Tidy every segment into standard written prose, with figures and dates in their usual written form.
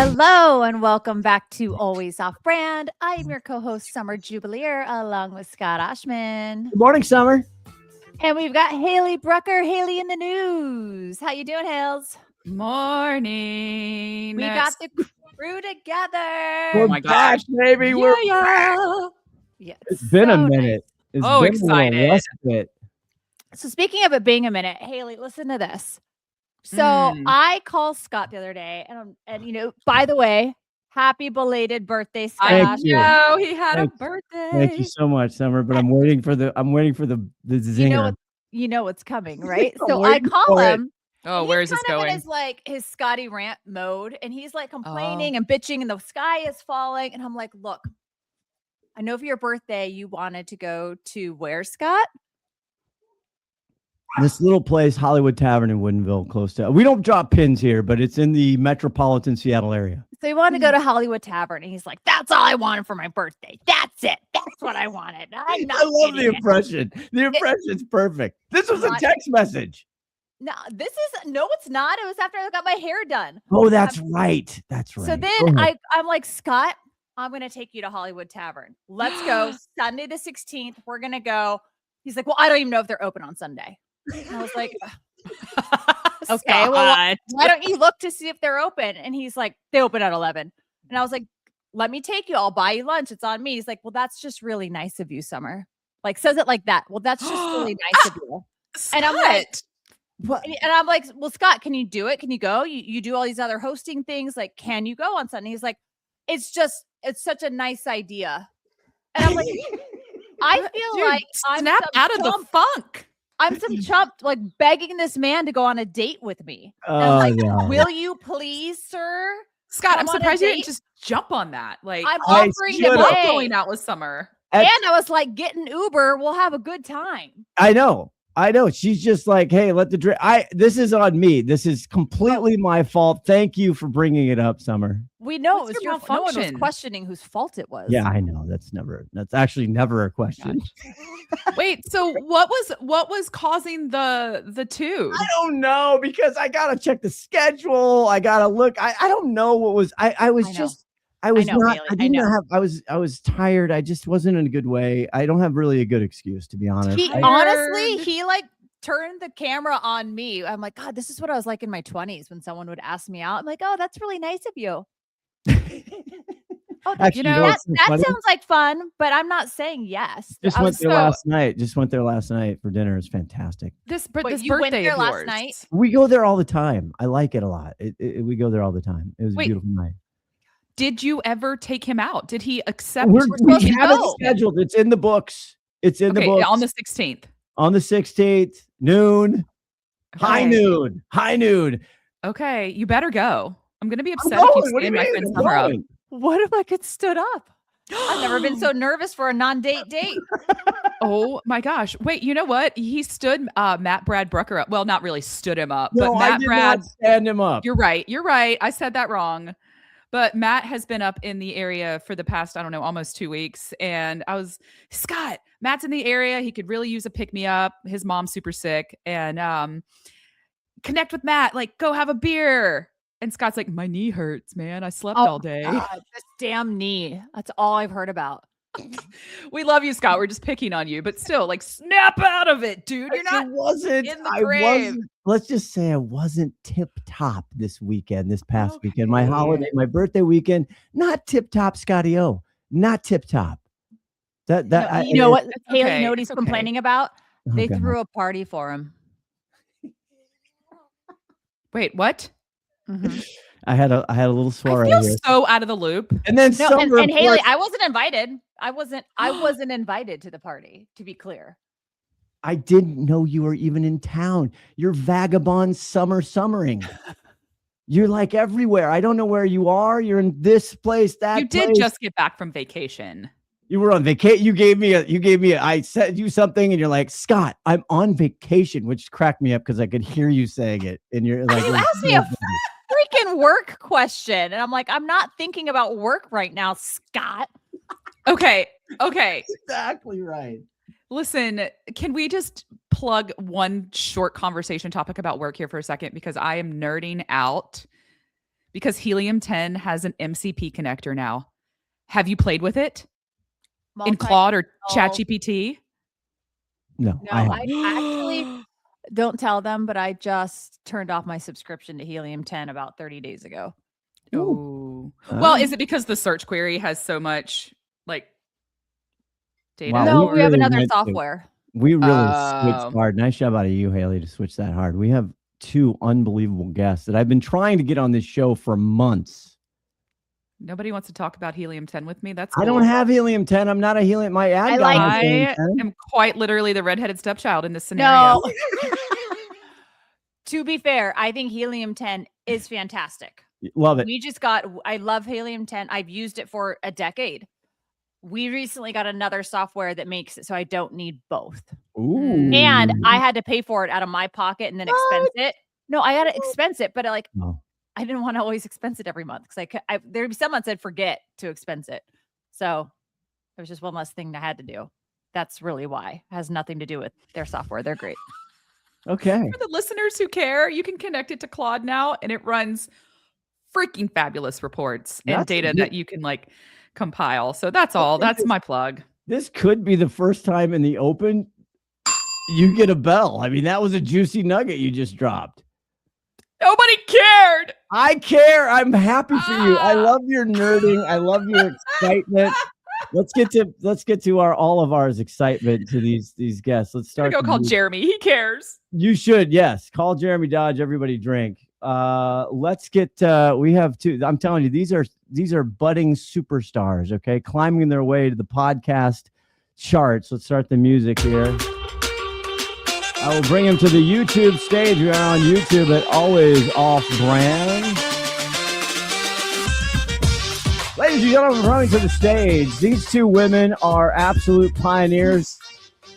Hello and welcome back to Always Off Brand. I am your co-host Summer Jubileer along with Scott Oshman. Good morning, Summer. And we've got Haley Brucker, Haley in the news. How you doing, Hales? Morning. We got the crew together. We're back, baby. Yeah, We're yeah. Yeah, It's been a so minute. It's Oh, been excited. A little respite. So speaking of it being a minute, Haley, listen to this. So I called Scott the other day, and you know, by the way, happy belated birthday, Scott. Thank you. know he had Thank- a birthday. Thank you so much, Summer. But I'm waiting for the zinger. You know what's coming, right? I'm So I waiting call for it. him. Oh, and where he's is this kind of going? in his Scotty rant mode, and he's like complaining and bitching, and the sky is falling. And I'm like, look, I know for your birthday you wanted to go to where, Scott? This little place, Hollywood Tavern in Woodinville, close to. We don't drop pins here, but it's in the metropolitan Seattle area. So he wanted to go to Hollywood Tavern, and he's like, that's all I wanted for my birthday. That's it. That's what I wanted. I'm not I love the kidding. impression. The impression's perfect. This was a Not- text message. No, it's not. It was after I got my hair done. Oh, that's right. That's right. So then I'm like, Scott, I'm going to take you to Hollywood Tavern. Let's go. Sunday the 16th. We're going to go. He's like, well, I don't even know if they're open on Sunday. And I was like, okay, well, why don't you look to see if they're open? And he's like, they open at 11. And I was like, let me take you. I'll buy you lunch. It's on me. He's like, well, that's just really nice of you, Summer. Like, says it like that. Well, that's just really nice of you. And I'm like, What? and I'm like, well, Scott, can you do it? Can you go? You do all these other hosting things. Like, can you go on Sunday? He's like, it's such a nice idea. And I'm like, I feel Dude, like I'm snap some out of the chump. funk. I'm some chump, like begging this man to go on a date with me. And I'm Oh, like, no. will you please, sir? Scott, I'm Come on a surprised you date? didn't just jump on that. Like, I'm I offering to should've. love pay. going out with Summer. And I was like, get an Uber. We'll have a good time. I know. She's just like, hey, let the drink. This is on me. This is completely my fault. Thank you for bringing it up, Summer. We know What's it was your your fault. No one was malfunction? questioning whose fault it was. Yeah, I know. That's actually never a question. Wait, so what was causing the two? I don't know because I gotta check the schedule. I gotta look. I don't know what was. I was know. just. I was know, not. Haley, I I didn't know. have. I was tired. I just wasn't in a good way. I don't have really a good excuse, to be honest. Honestly, he like turned the camera on me. I'm like, God, this is what I was like in my 20s when someone would ask me out. I'm like, oh, that's really nice of you. Oh, Actually, know, what's that funny? sounds like fun, but I'm not saying yes. Just I went was there so- last night. Just went there last night for dinner. It's fantastic. This Wait, you birthday went there of last yours. night? We go there all the time. I like it a lot. We go there all the time. It was Wait, a beautiful night. Did you ever take him out? Did he accept? We supposed to have it go. scheduled. It's in the books. It's in the Okay, books. on the 16th. On the 16th, noon, high Okay. noon. Okay, you better go. I'm gonna be I'm upset if you going. What do stand my mean? friend I'm Summer up. going. What if I could stood up? I've never been so nervous for a non-date date. Oh my gosh. Wait, you know what? He stood Matt Brad Brucker up. Well, not really stood him up, No, but I Matt did Brad. not stand him up. You're right. You're right. I said that wrong. But Matt has been up in the area for the past, I don't know, almost 2 weeks. And I was, Scott, Matt's in the area. He could really use a pick me up. His mom's super sick. And connect with Matt, like, go have a beer. And Scott's like, my knee hurts, man. I slept all day. God, this damn knee. That's all I've heard about. We love you, Scott. We're just picking on you. But still, like, snap out of it, dude. You're not It wasn't. in the I grave. wasn't. Let's just say I wasn't tip top this past weekend. My holiday, my birthday weekend, not tip top, Scotty O. Not tip top. You know what, Haley? okay, You know what he's it's okay. complaining about? Oh, They God. threw a party for him. Wait, what? I had a little I soiree feel here. so out of the loop. And then No, Summer, and of Haley, course- I wasn't invited. I wasn't invited to the party, to be clear. I didn't know you were even in town. You're vagabond summering. You're like everywhere. I don't know where you are. You're in this place, that You did place. just get back from vacation. You were on vacation. You gave me I said you something and you're like, Scott, I'm on vacation, which cracked me up because I could hear you saying it. And you're like, You asked me a freaking work question. And I'm like, I'm not thinking about work right now, Scott. Okay. exactly right. Listen, can we just plug one short conversation topic about work here for a second? Because I am nerding out. because Helium 10 has an MCP connector now. Have you played with it in Claude or ChatGPT? No, I actually don't tell them, but I just turned off my subscription to Helium 10 about 30 days ago. Oh, well, is it because the search query has so much like data? Wow, No, we have really another went to- software. We really switched hard. Nice job out of you, Haley, to switch that hard. We have 2 unbelievable guests that I've been trying to get on this show for months. Nobody wants to talk about Helium 10 with me. That's cool. I don't have Helium 10. I'm not a Helium. My ad guy has Helium 10. am quite literally the redheaded stepchild in this scenario. No. To be fair, I think Helium 10 is fantastic. Love it. I love Helium 10. I've used it for a decade. We recently got another software that makes it so I don't need both. Ooh. And I had to pay for it out of my pocket and then expense it. No, I had to expense it, but I didn't want to always expense it every month because there'd be some months I'd forget to expense it. So it was just one less thing I had to do. That's really why. It has nothing to do with their software. They're great. Okay. For the listeners who care, you can connect it to Claude now, and it runs freaking fabulous reports and data that you can like compile. So that's all. That's my plug. This could be the first time in the open you get a bell. I mean, that was a juicy nugget you just dropped. Nobody cared. I care. I'm happy for you. I love your nerding. I love your excitement. Let's get to all of ours excitement to these guests. Let's start. Go call Jeremy. He cares. You should. Yes. Call Jeremy Dodge. Everybody drink. Let's get, we have 2. I'm telling you, these are budding superstars. Okay. Climbing their way to the podcast charts. Let's start the music here. I will bring him to the YouTube stage. We are on YouTube at Always Off Brand. Ladies and gentlemen, running to the stage. These 2 women are absolute pioneers,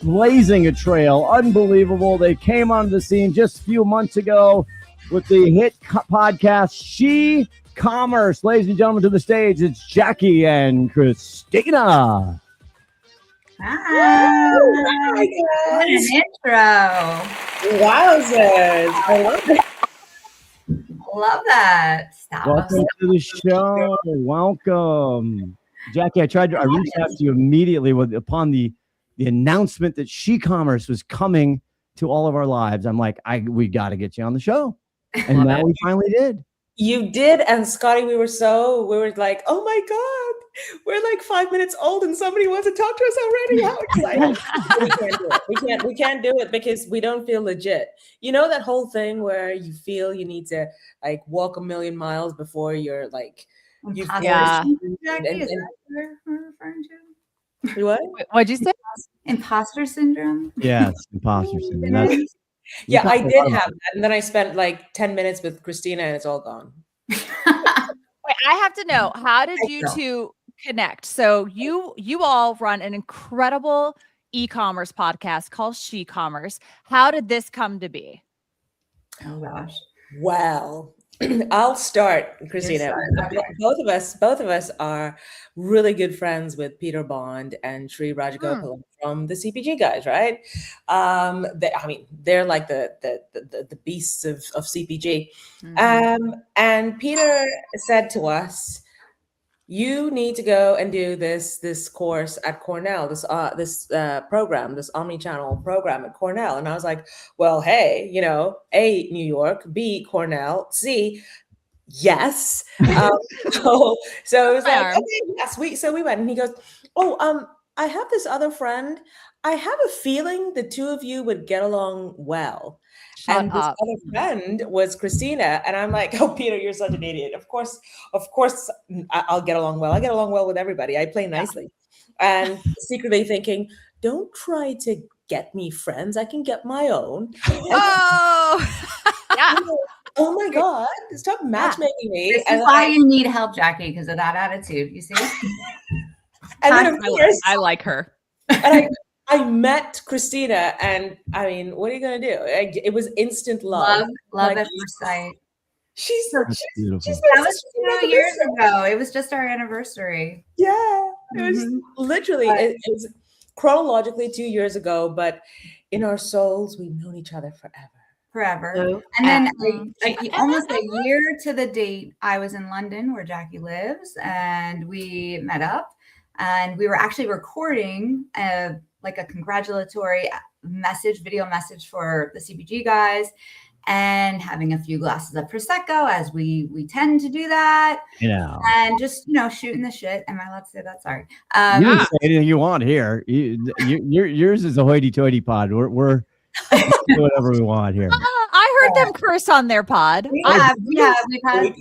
blazing a trail. Unbelievable. They came onto the scene just a few months ago with the hit podcast SHeCommerce. Ladies and gentlemen, to the stage, it's Jacqui and Cristina. Hi. What an intro. Wowzers. I love it. Love that. Welcome to the show. Welcome. Jacqui, I reached out to you immediately upon the announcement that SHeCommerce was coming to all of our lives. I'm like, we got to get you on the show. And now we finally did. You did. And Scotty, we were like, oh my God, we're like 5 minutes old and somebody wants to talk to us already. How exciting. We can't do it because we don't feel legit. You know, that whole thing where you feel you need to like walk a million miles before you're like, Yeah. Jacqui, is that what we're referring to? What? What'd you say? Imposter syndrome? Yes, imposter syndrome. Yeah, I did have that. And then I spent like 10 minutes with Cristina and it's all gone. Wait, I have to know, how did you 2 connect? So you all run an incredible e-commerce podcast called SHeCommerce. How did this come to be? Oh gosh. Well, I'll start, Cristina. Okay. Both of us are really good friends with Peter Bond and Sri Rajagopalan from the CPG guys, right? They're like the beasts of CPG. And Peter said to us, you need to go and do this course at Cornell, this program, this omni-channel program at Cornell. And I was like, well, hey, you know, A, New York, B, Cornell, C, yes. So it was like, okay, yes. So we went, and he goes, I have this other friend. I have a feeling the 2 of you would get along well. And this other friend was Cristina. And I'm like, oh, Peter, you're such an idiot. Of course, I'll get along well. I get along well with everybody. I play nicely. And secretly thinking, don't try to get me friends. I can get my own. Yeah. Oh my God, stop matchmaking me. This is why you need help, Jacqui, because of that attitude. You see? And then of course, I like her. And I met Cristina, and I mean, what are you gonna do? It was instant love. Love at first sight. She's beautiful. That was 2 years ago. It was just our anniversary. Yeah, it was literally it was chronologically 2 years ago, but in our souls, we've known each other forever. forever. Oh, And then almost a year to the date, I was in London where Jacqui lives, and we met up, and we were actually recording like a congratulatory video message for the CPG guys, and having a few glasses of Prosecco, as we tend to do that. And just, shooting the shit. Am I allowed to say that? Sorry. You can say anything you want here. Yours is a hoity-toity pod. We're do whatever we want here. I heard them curse on their pod. We have. I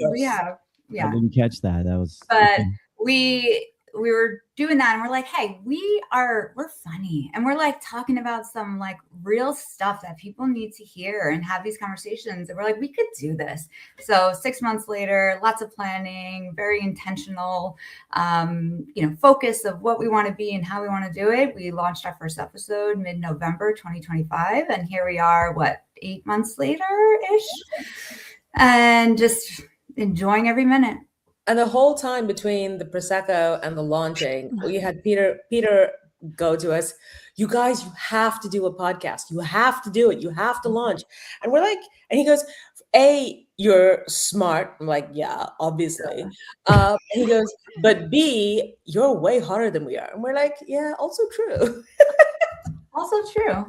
didn't catch that. That was. But we were doing that, and we're like, hey, we're funny, and we're like talking about some like real stuff that people need to hear and have these conversations, and we're like, we could do this. So 6 months later, lots of planning, very intentional, focus of what we want to be and how we want to do it. We launched our first episode mid-November 2025, and here we are, 8 months later ish, and just enjoying every minute. And the whole time between the Prosecco and the launching, we had Peter go to us, you guys, you have to do a podcast. You have to do it. You have to launch. And we're like, and he goes, A, you're smart. I'm like, yeah, obviously. And he goes, but B, you're way harder than we are. And we're like, yeah, also true. Also true.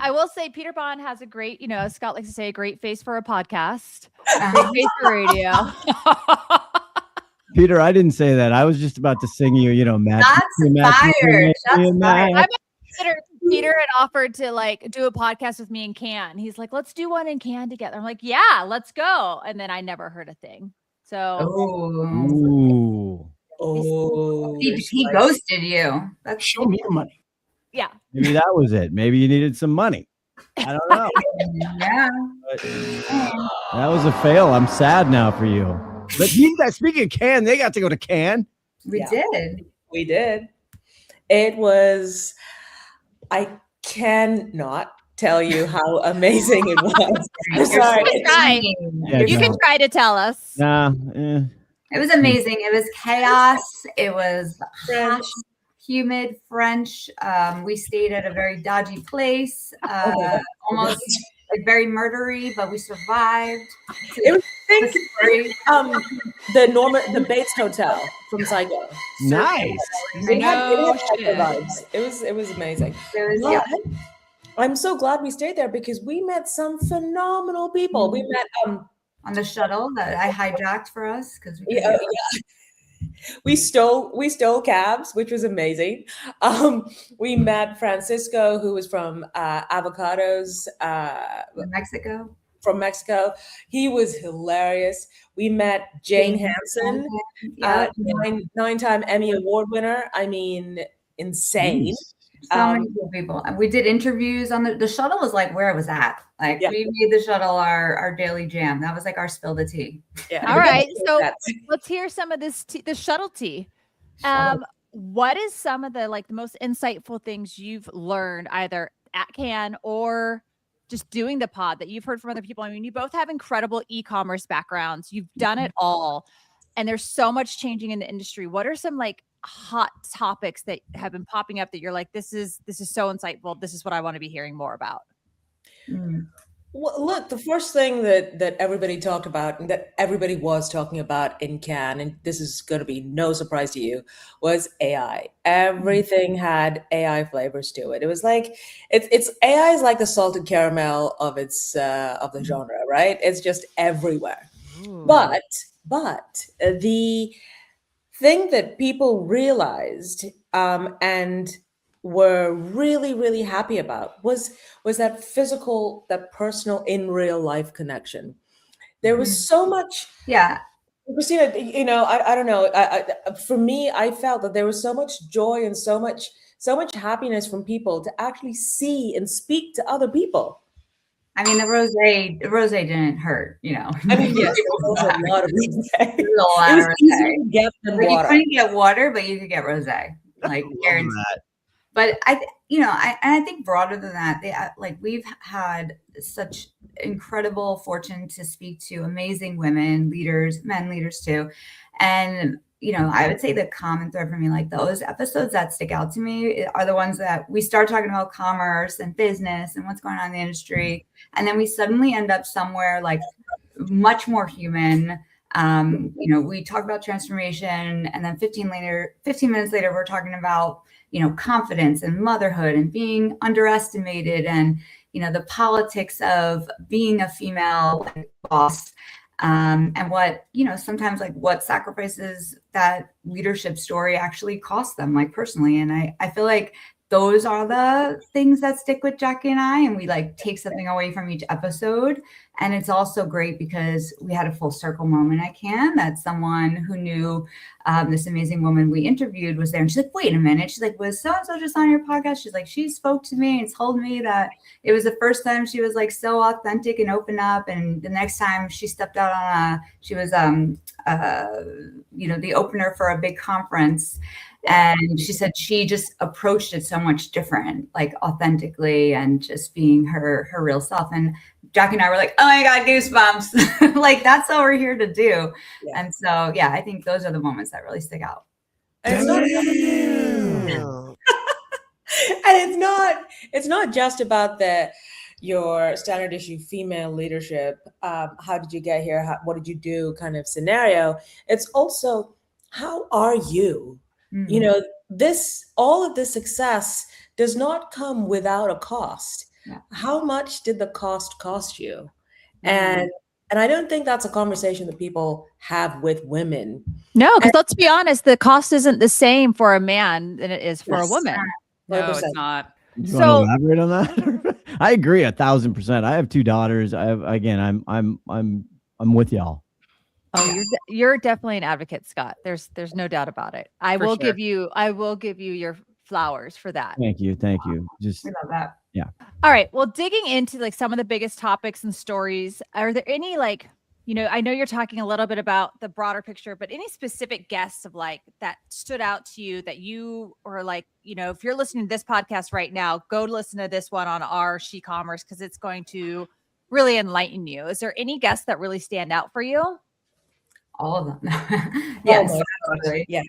I will say Peter Bond has a great, as Scott likes to say, a great face for a podcast. Great face for radio. Peter, I didn't say that. I was just about to sing you, Matt. That's fired. Peter had offered to do a podcast with me and Can. He's like, let's do one in Can together. I'm like, yeah, let's go. And then I never heard a thing. So he ghosted you. That's show me the money. Yeah. Maybe that was it. Maybe you needed some money. I don't know. Yeah. But that was a fail. I'm sad now for you. But speaking of Can, they got to go to Can. We did. It was, I cannot tell you how amazing it was. I'm sorry. You can try to tell us. It was amazing. It was chaos. It was hot, humid, French. We stayed at a very dodgy place, almost very murdery, but we survived. It was the Bates Hotel from Saigon. Nice. It was amazing. I'm so glad we stayed there because we met some phenomenal people. We met on the shuttle that I hijacked for us because we stole cabs, which was amazing. We met Francisco, who was from Avocados, Mexico. From Mexico. He was hilarious. We met Jane Hansen, nine-time Emmy Award winner. I mean, insane. So many cool people. And we did interviews on the shuttle was like where I was at. We made the shuttle our daily jam. That was like our spill the tea. Yeah. All right. So let's hear some of the shuttle tea. What is some of the most insightful things you've learned either at Can or just doing the pod that you've heard from other people? I mean, you both have incredible e-commerce backgrounds. You've done it all. And there's so much changing in the industry. What are some hot topics that have been popping up that you're like, this is so insightful. This is what I want to be hearing more about. Well, look, the first thing that everybody talked about and that everybody was talking about in Cannes, and this is going to be no surprise to you, was AI. Everything had AI flavors to it. It was like it's AI is like the salted caramel of the genre, right? It's just everywhere. Ooh. But the thing that people realized and were really, really happy about was that physical, that personal, in real life connection. There was so much. Yeah. Cristina, I don't know. For me, I felt that there was so much joy and so much happiness from people to actually see and speak to other people. I mean, the rosé didn't hurt, I mean, yes, there was a lot of rosé. There was a lot of rosé. Get water. You couldn't get water, but you could get rosé. Guaranteed. But I think broader than that, we've had such incredible fortune to speak to amazing women leaders, men leaders too, and I would say the common thread for me, like those episodes that stick out to me are the ones that we start talking about commerce and business and what's going on in the industry. And then we suddenly end up somewhere like much more human. We talk about transformation, and then 15 minutes later, we're talking about, confidence and motherhood and being underestimated and, the politics of being a female boss. And what, sometimes like what sacrifices that leadership story actually cost them, like personally. And I feel like those are the things that stick with Jacqui and I, and we like take something away from each episode. And it's also great because we had a full circle moment at Cannes that someone who knew this amazing woman we interviewed was there. And she's like, wait a minute. She's like, was so-and-so just on your podcast? She's like, she spoke to me and told me that it was the first time she was like so authentic and open up. And the next time she stepped out on she was, the opener for a big conference. And she said she just approached it so much different, like authentically and just being her real self. And Jacqui and I were like, oh my God, goosebumps. Like, that's what we're here to do. Yeah. And so, yeah, I think those are the moments that really stick out. And it's not just about your standard issue female leadership. How did you get here? What did you do? Kind of scenario. It's also, how are you? Mm-hmm. All of this success does not come without a cost. Yeah. How much did the cost you? Mm-hmm. And I don't think that's a conversation that people have with women. No, because let's be honest, the cost isn't the same for a man than it is for a woman. No, it's not. You want to elaborate on that? I agree 1,000%. I have 2 daughters. I'm with y'all. Oh, you're definitely an advocate, Scott. There's no doubt about it. I will give you your flowers for that. Thank you. Just we love that. Yeah. All right. Well, digging into like some of the biggest topics and stories, are there any like, I know you're talking a little bit about the broader picture, but any specific guests of like that stood out to you that you or like, if you're listening to this podcast right now, go listen to this one on our SHeCommerce because it's going to really enlighten you. Is there any guests that really stand out for you? All of them. Yes. Yeah.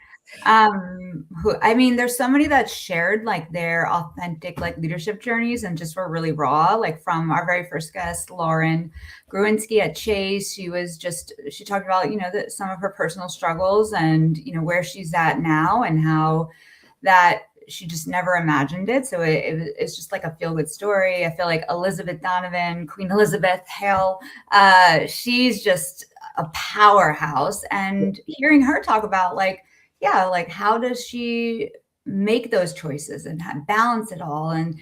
There's somebody that shared like their authentic like leadership journeys and just were really raw. Like from our very first guest, Lauren Gruinski at Chase, she talked about, some of her personal struggles and, where she's at now and how that she just never imagined it. So it's just like a feel good story. I feel like Elizabeth Donovan, Queen Elizabeth Hale, she's just a powerhouse, and hearing her talk about like how does she make those choices and balance it all, and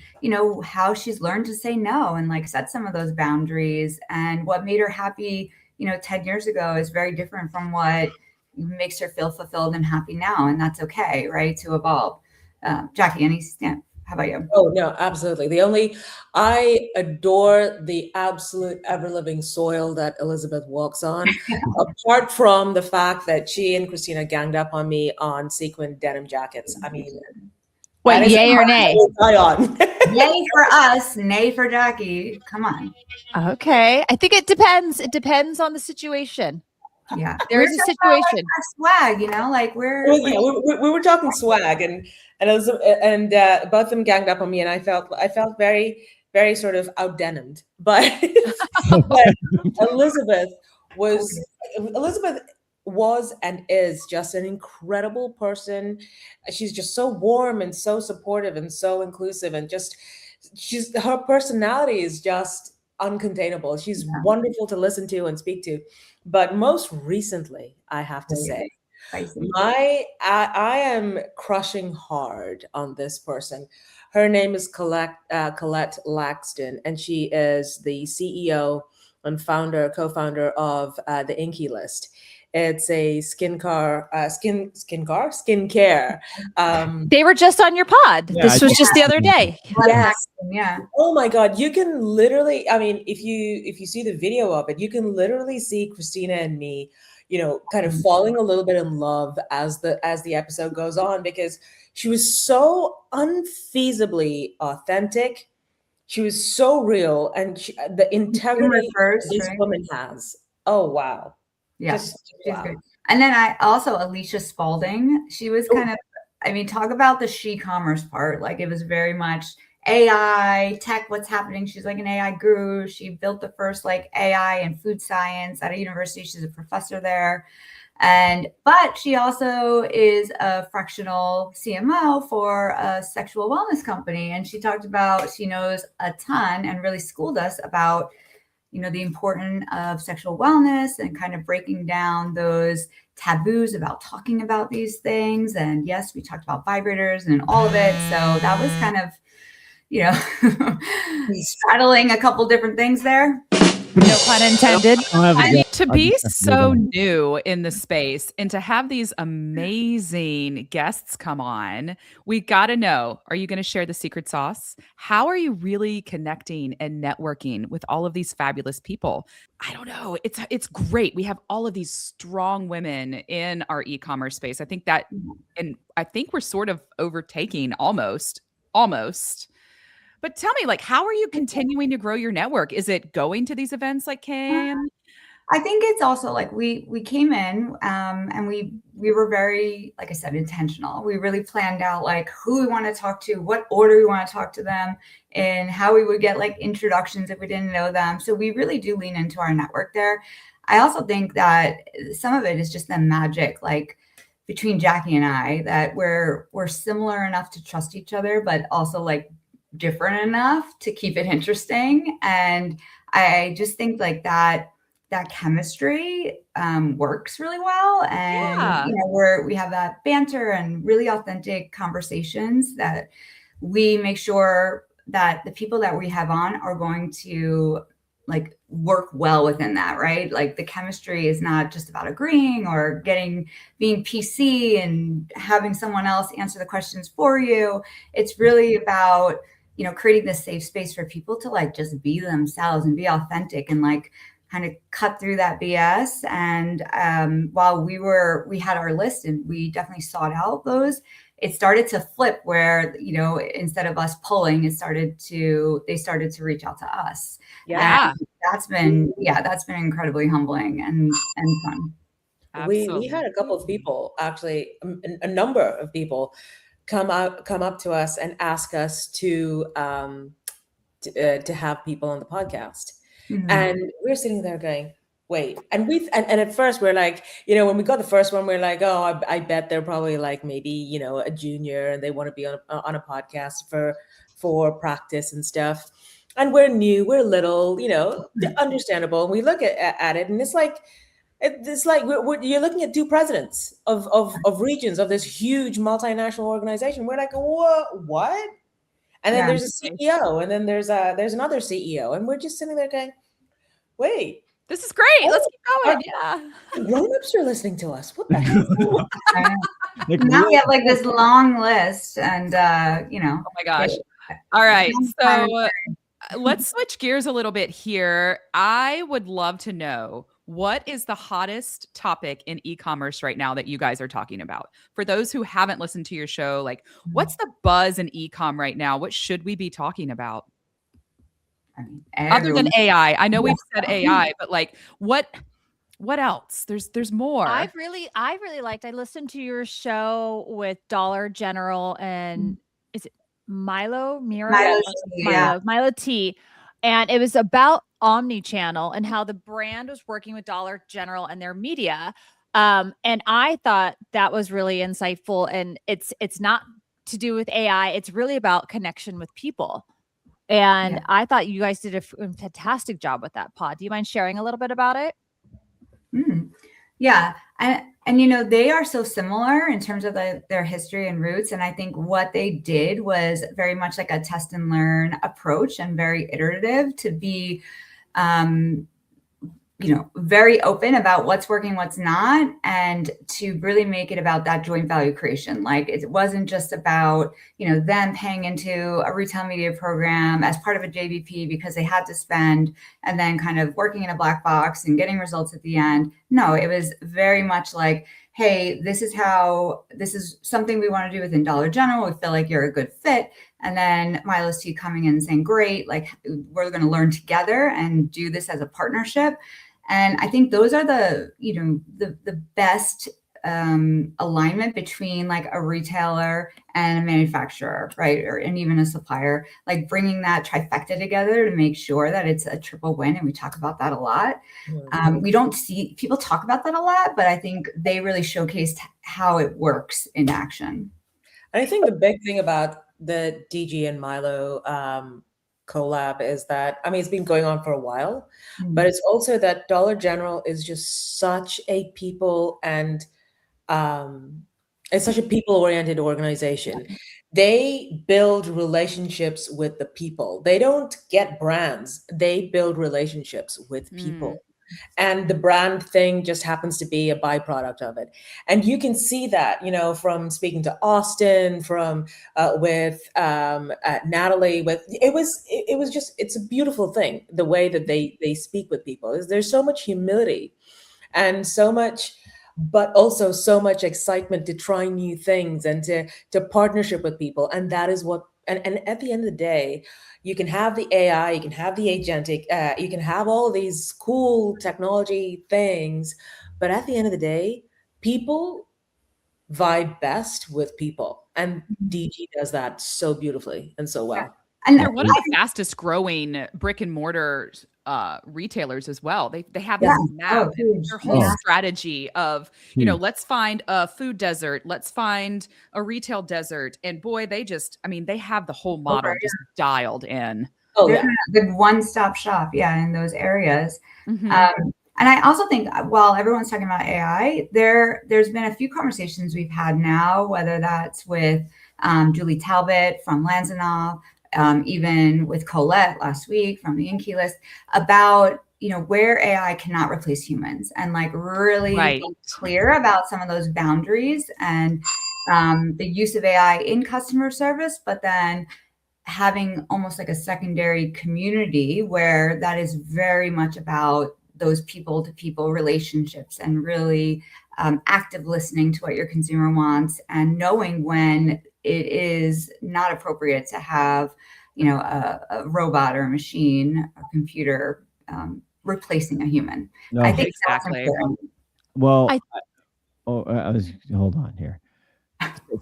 how she's learned to say no and like set some of those boundaries, and what made her happy 10 years ago is very different from what makes her feel fulfilled and happy now, and that's okay, right, to evolve. Jacqui, how about you? Oh, no, absolutely. I adore the absolute ever-living soil that Elizabeth walks on, apart from the fact that she and Cristina ganged up on me on sequin denim jackets. I mean, wait, yay or nay? Yay for us, nay for Jacqui. Come on. Okay. I think it depends. It depends on the situation. Yeah. There's a situation. Like swag, like we were talking swag and both of them ganged up on me, and I felt very, very sort of out-denimed. But Elizabeth was and is just an incredible person. She's just so warm and so supportive and so inclusive, and her personality is just uncontainable. She's wonderful to listen to and speak to. But most recently, I have to say, I am crushing hard on this person. Her name is Colette Laxton, and she is the CEO and co-founder of the Inky List. It's a skincare. They were just on your pod. Yeah, this was just the other day. Yes. Yeah. Oh my God. You can literally, if you see the video of it, you can literally see Cristina and me, kind of falling a little bit in love as the episode goes on, because she was so unfeasibly authentic. She was so real, and the integrity this woman has. Oh, wow. Yes. Wow. And then I also, Alicia Spalding, she was kind of, I mean, talk about the SHeCommerce part. Like it was very much AI, tech, what's happening. She's like an AI guru. She built the first like AI and food science at a university. She's a professor there. But she also is a fractional CMO for a sexual wellness company. And she talked about, she knows a ton and really schooled us about, you know, the importance of sexual wellness and kind of breaking down those taboos about talking about these things. And yes, we talked about vibrators and all of it. So that was kind of, you know, straddling a couple different things there. No pun intended. To be so new in the space and to have these amazing guests come on, we got to know, are you going to share the secret sauce? How are you really connecting and networking with all of these fabulous people? I don't know. It's great. We have all of these strong women in our e-commerce space. I think that, and I think we're sort of overtaking almost. But tell me, like, how are you continuing to grow your network? Is it going to these events like Cam? I think it's also like we came in and we were very, like I said, intentional. We really planned out like who we want to talk to, what order we want to talk to them, and how we would get like introductions if we didn't know them. So we really do lean into our network there. I also think that some of it is just the magic, like between Jacqui and I, that we're similar enough to trust each other, but also like different enough to keep it interesting. And I just think like that chemistry works really well. And, you know, we have that banter and really authentic conversations that we make sure that the people that we have on are going to like work well within that, right? Like the chemistry is not just about agreeing or being PC and having someone else answer the questions for you. It's really about, you know, creating this safe space for people to like just be themselves and be authentic and like kind of cut through that BS. And while we had our list and we definitely sought out those, it started to flip where, you know, instead of us pulling, they started to reach out to us. Yeah. And that's been incredibly humbling and fun. We had a couple of people, actually, a number of people come up to us and ask us to have people on the podcast. Mm-hmm. And we're sitting there going, wait. And at first we're like, you know, when we got the first one, we're like, oh, I bet they're probably like maybe, you know, a junior and they want to be on a podcast for practice and stuff. And we're new, we're little, you know, understandable. And we look at it and it's like you're looking at two presidents of regions of this huge multinational organization. We're like, what? And then there's a CEO, and then there's another CEO, and we're just sitting there going, wait, this is great. Let's keep going. Yeah. Grown-ups are listening to us. What the hell? Now we have like this long list, and you know. Oh my gosh. All right. So let's switch gears a little bit here. I would love to know, what is the hottest topic in e-commerce right now that you guys are talking about? For those who haven't listened to your show, like what's the buzz in e-com right now? What should we be talking about? Other than AI. I know we've said AI, but like what else? There's more. I really liked, I listened to your show with Dollar General and is it Milo T. And it was about omni-channel and how the brand was working with Dollar General and their media. And I thought that was really insightful. And it's not to do with AI. It's really about connection with people. And I thought you guys did a fantastic job with that pod. Do you mind sharing a little bit about it? Yeah. And, you know, they are so similar in terms of their history and roots. And I think what they did was very much like a test and learn approach and very iterative to be, you know, very open about what's working, what's not, and to really make it about that joint value creation. Like it wasn't just about, you know, them paying into a retail media program as part of a JVP because they had to spend and then kind of working in a black box and getting results at the end. No, it was very much like, hey, this is something we want to do within Dollar General. We feel like you're a good fit. And then Milo's Tea coming in and saying, great, like we're going to learn together and do this as a partnership. And I think those are the, the best alignment between like a retailer and a manufacturer, right? And even a supplier, like bringing that trifecta together to make sure that it's a triple win. And we talk about that a lot. We don't see people talk about that a lot, but I think they really showcased how it works in action. And I think the big thing about the DG and Milo collab is that, I mean, it's been going on for a while, but it's also that Dollar General is just such a people and it's such a people-oriented organization. They build relationships with the people. They don't get brands. They build relationships with people. And the brand thing just happens to be a byproduct of it. And you can see that, from speaking to Austin, from with Natalie, it's a beautiful thing, the way that they speak with people. There's so much humility and so much, but also so much excitement to try new things and to partnership with people. And that is what, and at the end of the day, you can have the AI, you can have the agentic, you can have all these cool technology things, but at the end of the day, people vibe best with people. And DG does that so beautifully and so well. And they're one of the fastest growing brick and mortar retailers as well. They have this map, their whole strategy of, let's find a food desert, let's find a retail desert. And boy, they have the whole model just dialed in. The one-stop shop, in those areas. And I also think while everyone's talking about AI, there's been a few conversations we've had now, whether that's with Julie Talbot from Lanzanow, even with Colette last week from the InKey list, about where AI cannot replace humans, and like really be clear about some of those boundaries and the use of AI in customer service, but then having almost like a secondary community where that is very much about those people to people relationships and really active listening to what your consumer wants and knowing when it is not appropriate to have, a robot or a machine, a computer replacing a human. No, I think exactly. that's important. Well, hold on here.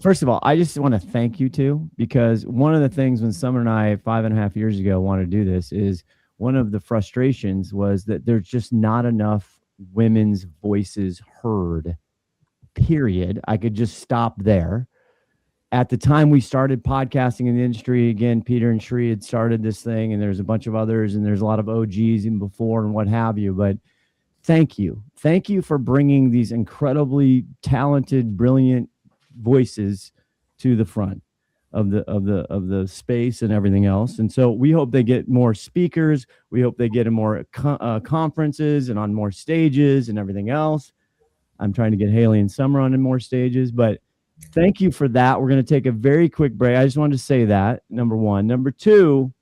First of all, I just want to thank you two, because one of the things when Summer and I 5.5 years ago wanted to do this is one of the frustrations was that there's just not enough women's voices heard, period. I could just stop there. At the time we started podcasting in the industry, again, Peter and Sri had started this thing, and there's a bunch of others, and there's a lot of OGs even before and what have you. But thank you. Thank you for bringing these incredibly talented, brilliant voices to the front of the space and everything else. And so we hope they get more speakers. We hope they get in more conferences and on more stages and everything else. I'm trying to get Haley and Summer on in more stages, but thank you for that. We're going to take a very quick break. I just wanted to say that, number one. Number two,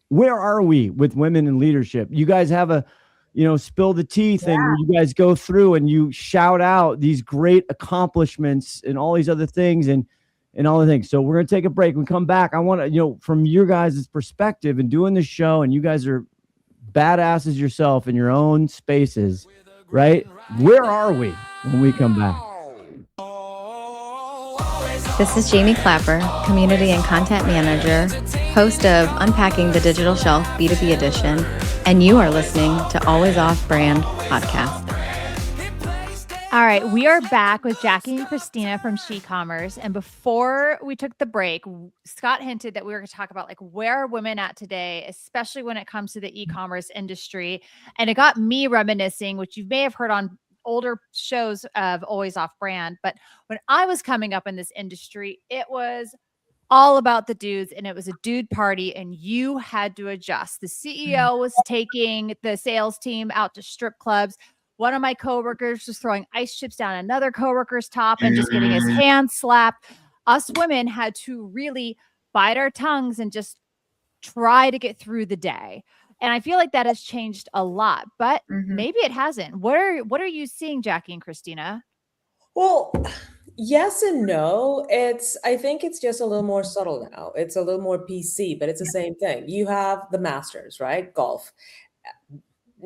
where are we with women in leadership? You guys have a, spill the tea thing where you guys go through and you shout out these great accomplishments and all these other things and all the things. So we're going to take a break. When we come back, I want to, from your guys' perspective and doing this show, and you guys are badasses yourself in your own spaces, right? Where are we when we come back? This is Jamie Clapper, Community and Content Manager, host of Unpacking the Digital Shelf B2B Edition, and you are listening to Always Off Brand Podcast. All right, we are back with Jacqui and Cristina from SHeCommerce. And before we took the break, Scott hinted that we were going to talk about where are women at today, especially when it comes to the e-commerce industry. And it got me reminiscing, which you may have heard on older shows of Always Off Brand. But when I was coming up in this industry, it was all about the dudes, and it was a dude party, and you had to adjust. The CEO was taking the sales team out to strip clubs. One of my coworkers was throwing ice chips down another coworker's top and just getting his hand slapped. Us women had to really bite our tongues and just try to get through the day. And I feel like that has changed a lot, but maybe it hasn't. What are you seeing, Jacqui and Cristina? Well, yes and no. I think it's just a little more subtle now. It's a little more PC, but it's the same thing. You have the Masters, right? Golf.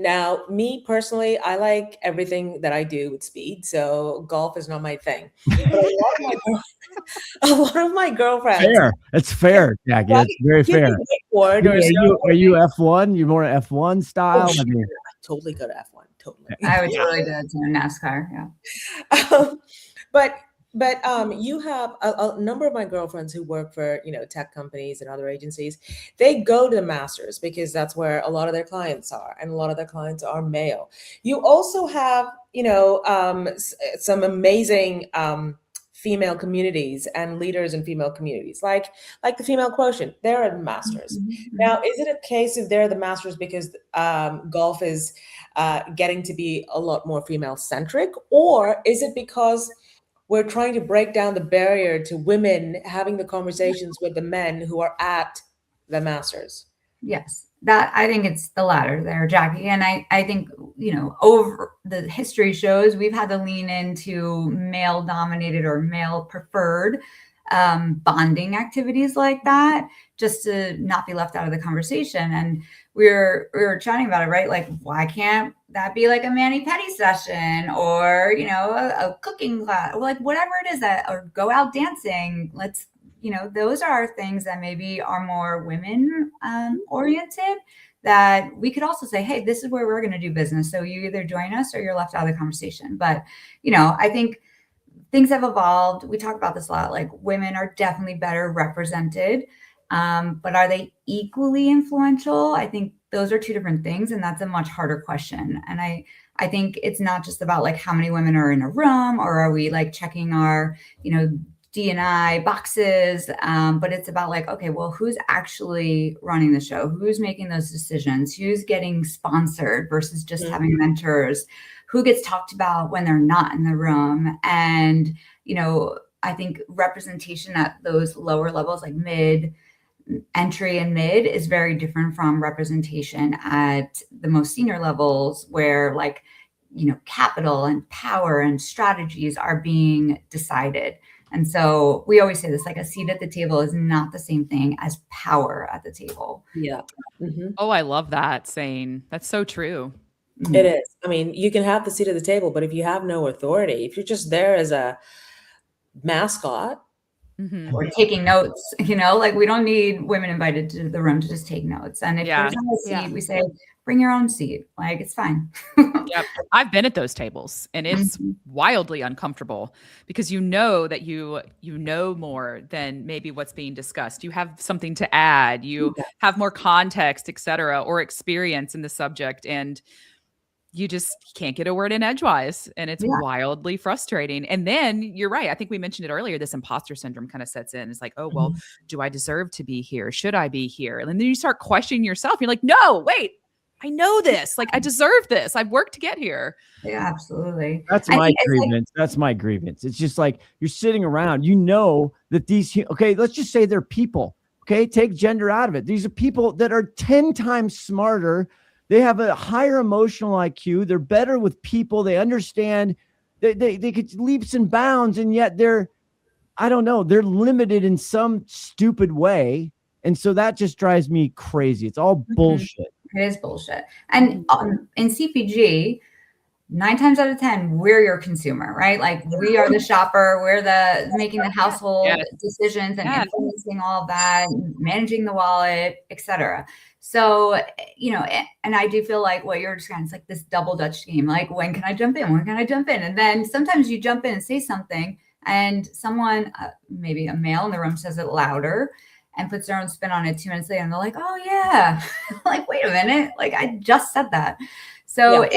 Now, me personally, I like everything that I do with speed. So golf is not my thing. But a lot of my girlfriends. Fair. It's fair, Jacqui. That's very fair. Are you F1? You more F1 style? Oh, sure. I totally go to F1. Totally. I would totally do it to NASCAR. Yeah. But you have a number of my girlfriends who work for, tech companies and other agencies. They go to the masters because that's where a lot of their clients are, and a lot of their clients are male. You also have, some amazing female communities and leaders in female communities, like the Female Quotient. They're at masters. Mm-hmm. Now, is it a case of they're the masters because golf is getting to be a lot more female centric, or is it because we're trying to break down the barrier to women having the conversations with the men who are at the masters? Yes, that I think it's the latter there, Jacqui. And I think, over the history shows we've had to lean into male dominated or male preferred bonding activities like that, just to not be left out of the conversation. And we were chatting about it, right? Like, why can't that be like a mani-pedi session, or, a cooking class, or like whatever it is or go out dancing. Let's, those are things that maybe are more women oriented, that we could also say, hey, this is where we're going to do business. So you either join us or you're left out of the conversation. But, I think things have evolved. We talk about this a lot, like women are definitely better represented. But are they equally influential? I think those are two different things. And that's a much harder question. And I think it's not just about like how many women are in a room, or are we like checking our, D&I boxes. But it's about like, okay, well, who's actually running the show? Who's making those decisions? Who's getting sponsored versus just having mentors? Who gets talked about when they're not in the room? And, I think representation at those lower levels, like entry and mid, is very different from representation at the most senior levels, where like, capital and power and strategies are being decided. And so we always say this, like a seat at the table is not the same thing as power at the table. Yeah. Mm-hmm. Oh, I love that saying. That's so true. It is. I mean, you can have the seat at the table, but if you have no authority, if you're just there as a mascot, or taking notes, like we don't need women invited to the room to just take notes. And if there's on a seat, we say, bring your own seat. Like, it's fine. Yep. I've been at those tables, and it's wildly uncomfortable because that you know more than maybe what's being discussed. You have something to add. You have more context, et cetera, or experience in the subject. And you just can't get a word in edgewise, and it's wildly frustrating. And then you're right. I think we mentioned it earlier. This imposter syndrome kind of sets in. It's like, oh, well, do I deserve to be here? Should I be here? And then you start questioning yourself. You're like, no, wait, I know this. Like, I deserve this. I've worked to get here. Yeah, absolutely. That's my grievance. That's my grievance. It's just like you're sitting around, that let's just say they're people. Okay. Take gender out of it. These are people that are 10 times smarter. They have a higher emotional IQ. They're better with people. They understand they could leaps and bounds, and yet they're limited in some stupid way. And so that just drives me crazy. It's all bullshit. It is bullshit. And in CPG, 9 times out of 10, we're your consumer, right? Like we are the shopper. We're making the household decisions and influencing all of that, managing the wallet, etc. So, and I do feel like what you're describing is like this double Dutch game. Like, when can I jump in? When can I jump in? And then sometimes you jump in and say something, and someone, maybe a male in the room, says it louder and puts their own spin on it 2 minutes later. And they're like, oh yeah, like, wait a minute. Like, I just said that. So,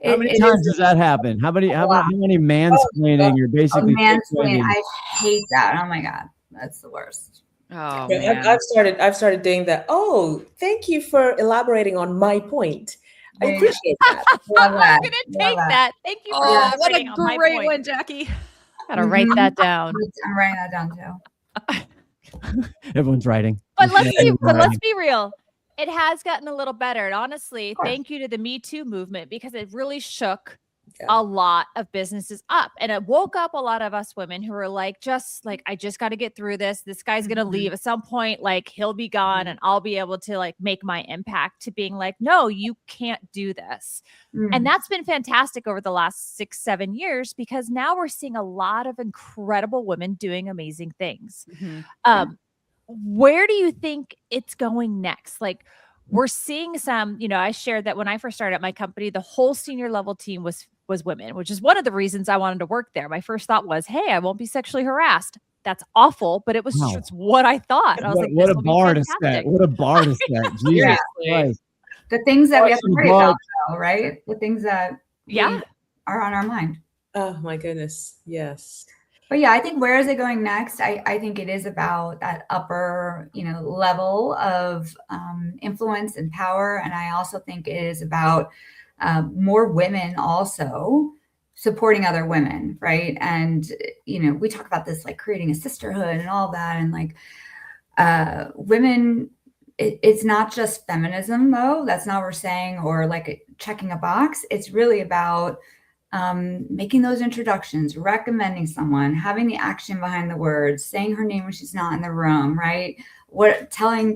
how many times does that happen? How many mansplaining you're basically mansplaining? I hate that. Oh my God. That's the worst. Oh, man. I've started doing that. Oh, thank you for elaborating on my point. I appreciate that. I'm gonna take that. Thank you for elaborating on my point. What a great one, Jacqui. Gotta write that down. I'm writing that down too. Everyone's writing. But let's be real. It has gotten a little better. And honestly, thank you to the Me Too movement, because it really shook a lot of businesses up, and it woke up a lot of us women who were like, I just got to get through this. This guy's going to leave at some point. Like, he'll be gone and I'll be able to like make my impact, to being like, no, you can't do this. And that's been fantastic over the last 6-7 years, because now we're seeing a lot of incredible women doing amazing things. Where do you think it's going next? Like, we're seeing some, I shared that when I first started at my company, the whole senior level team was women, which is one of the reasons I wanted to work there. My first thought was, hey, I won't be sexually harassed. That's awful, but it was just what I thought. I was what a bar to set. What a bar to set. Jesus Christ. The things that we have to worry about, though, right? The things that are on our mind. Oh my goodness. Yes. But yeah, I think where is it going next? I think it is about that upper, level of influence and power. And I also think it is about more women also supporting other women, right? And, we talk about this, like creating a sisterhood and all that. And like women, it's not just feminism, though. That's not what we're saying, or like checking a box. It's really about making those introductions, recommending someone, having the action behind the words, saying her name when she's not in the room, right?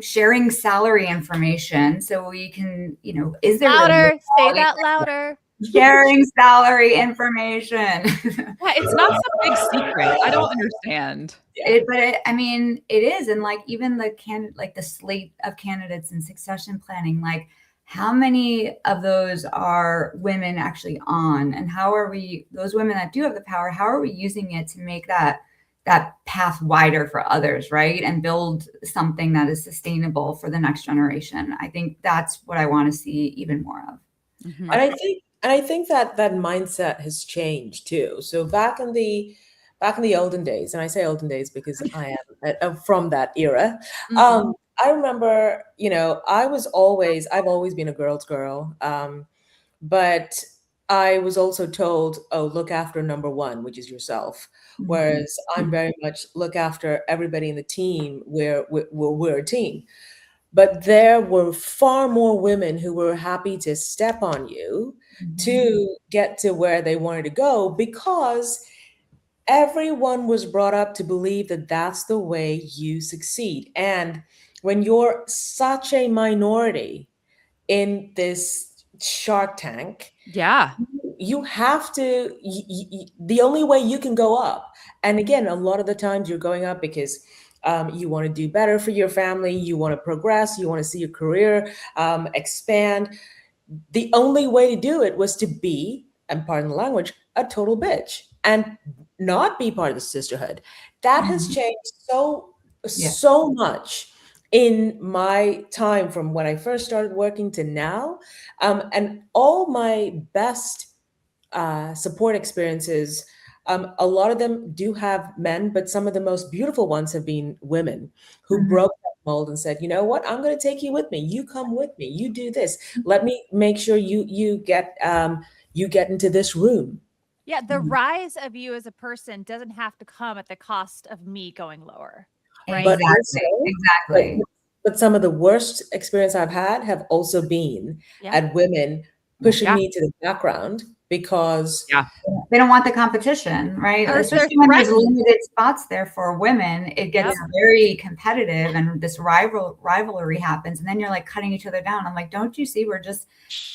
Sharing salary information so we can, is there louder? Say that louder. Sharing salary information. It's not some big secret. I don't understand. It is, and like even the slate of candidates in succession planning, like, how many of those are women actually on, and how are we, those women that do have the power, how are we using it to make that path wider for others, right? And build something that is sustainable for the next generation. I think that's what I want to see even more of. And I think that mindset has changed too. So back in the olden days, and I say olden days because I am from that era. I remember, I've always been a girl's girl. But I was also told, look after number one, which is yourself. Whereas I'm very much look after everybody in the team, where we're a team. But there were far more women who were happy to step on you to get to where they wanted to go, because everyone was brought up to believe that that's the way you succeed. And when you're such a minority in this Shark Tank, you have to, the only way you can go up. And again, a lot of the times you're going up because you want to do better for your family, you want to progress, you want to see your career expand. The only way to do it was to be, and pardon the language, a total bitch and not be part of the sisterhood. That has changed so much in my time from when I first started working to now. And all my best support experiences, a lot of them do have men, but some of the most beautiful ones have been women who broke that mold and said, you know what, I'm going to take you with me. You come with me. You do this. Let me make sure you get into this room. Yeah, the rise of you as a person doesn't have to come at the cost of me going lower. Right. But Exactly. But some of the worst experience I've had have also been at women pushing me to the background because they don't want the competition, right? Especially when there's limited spots there for women, it gets very competitive and this rivalry happens. And then you're like cutting each other down. I'm like, don't you see,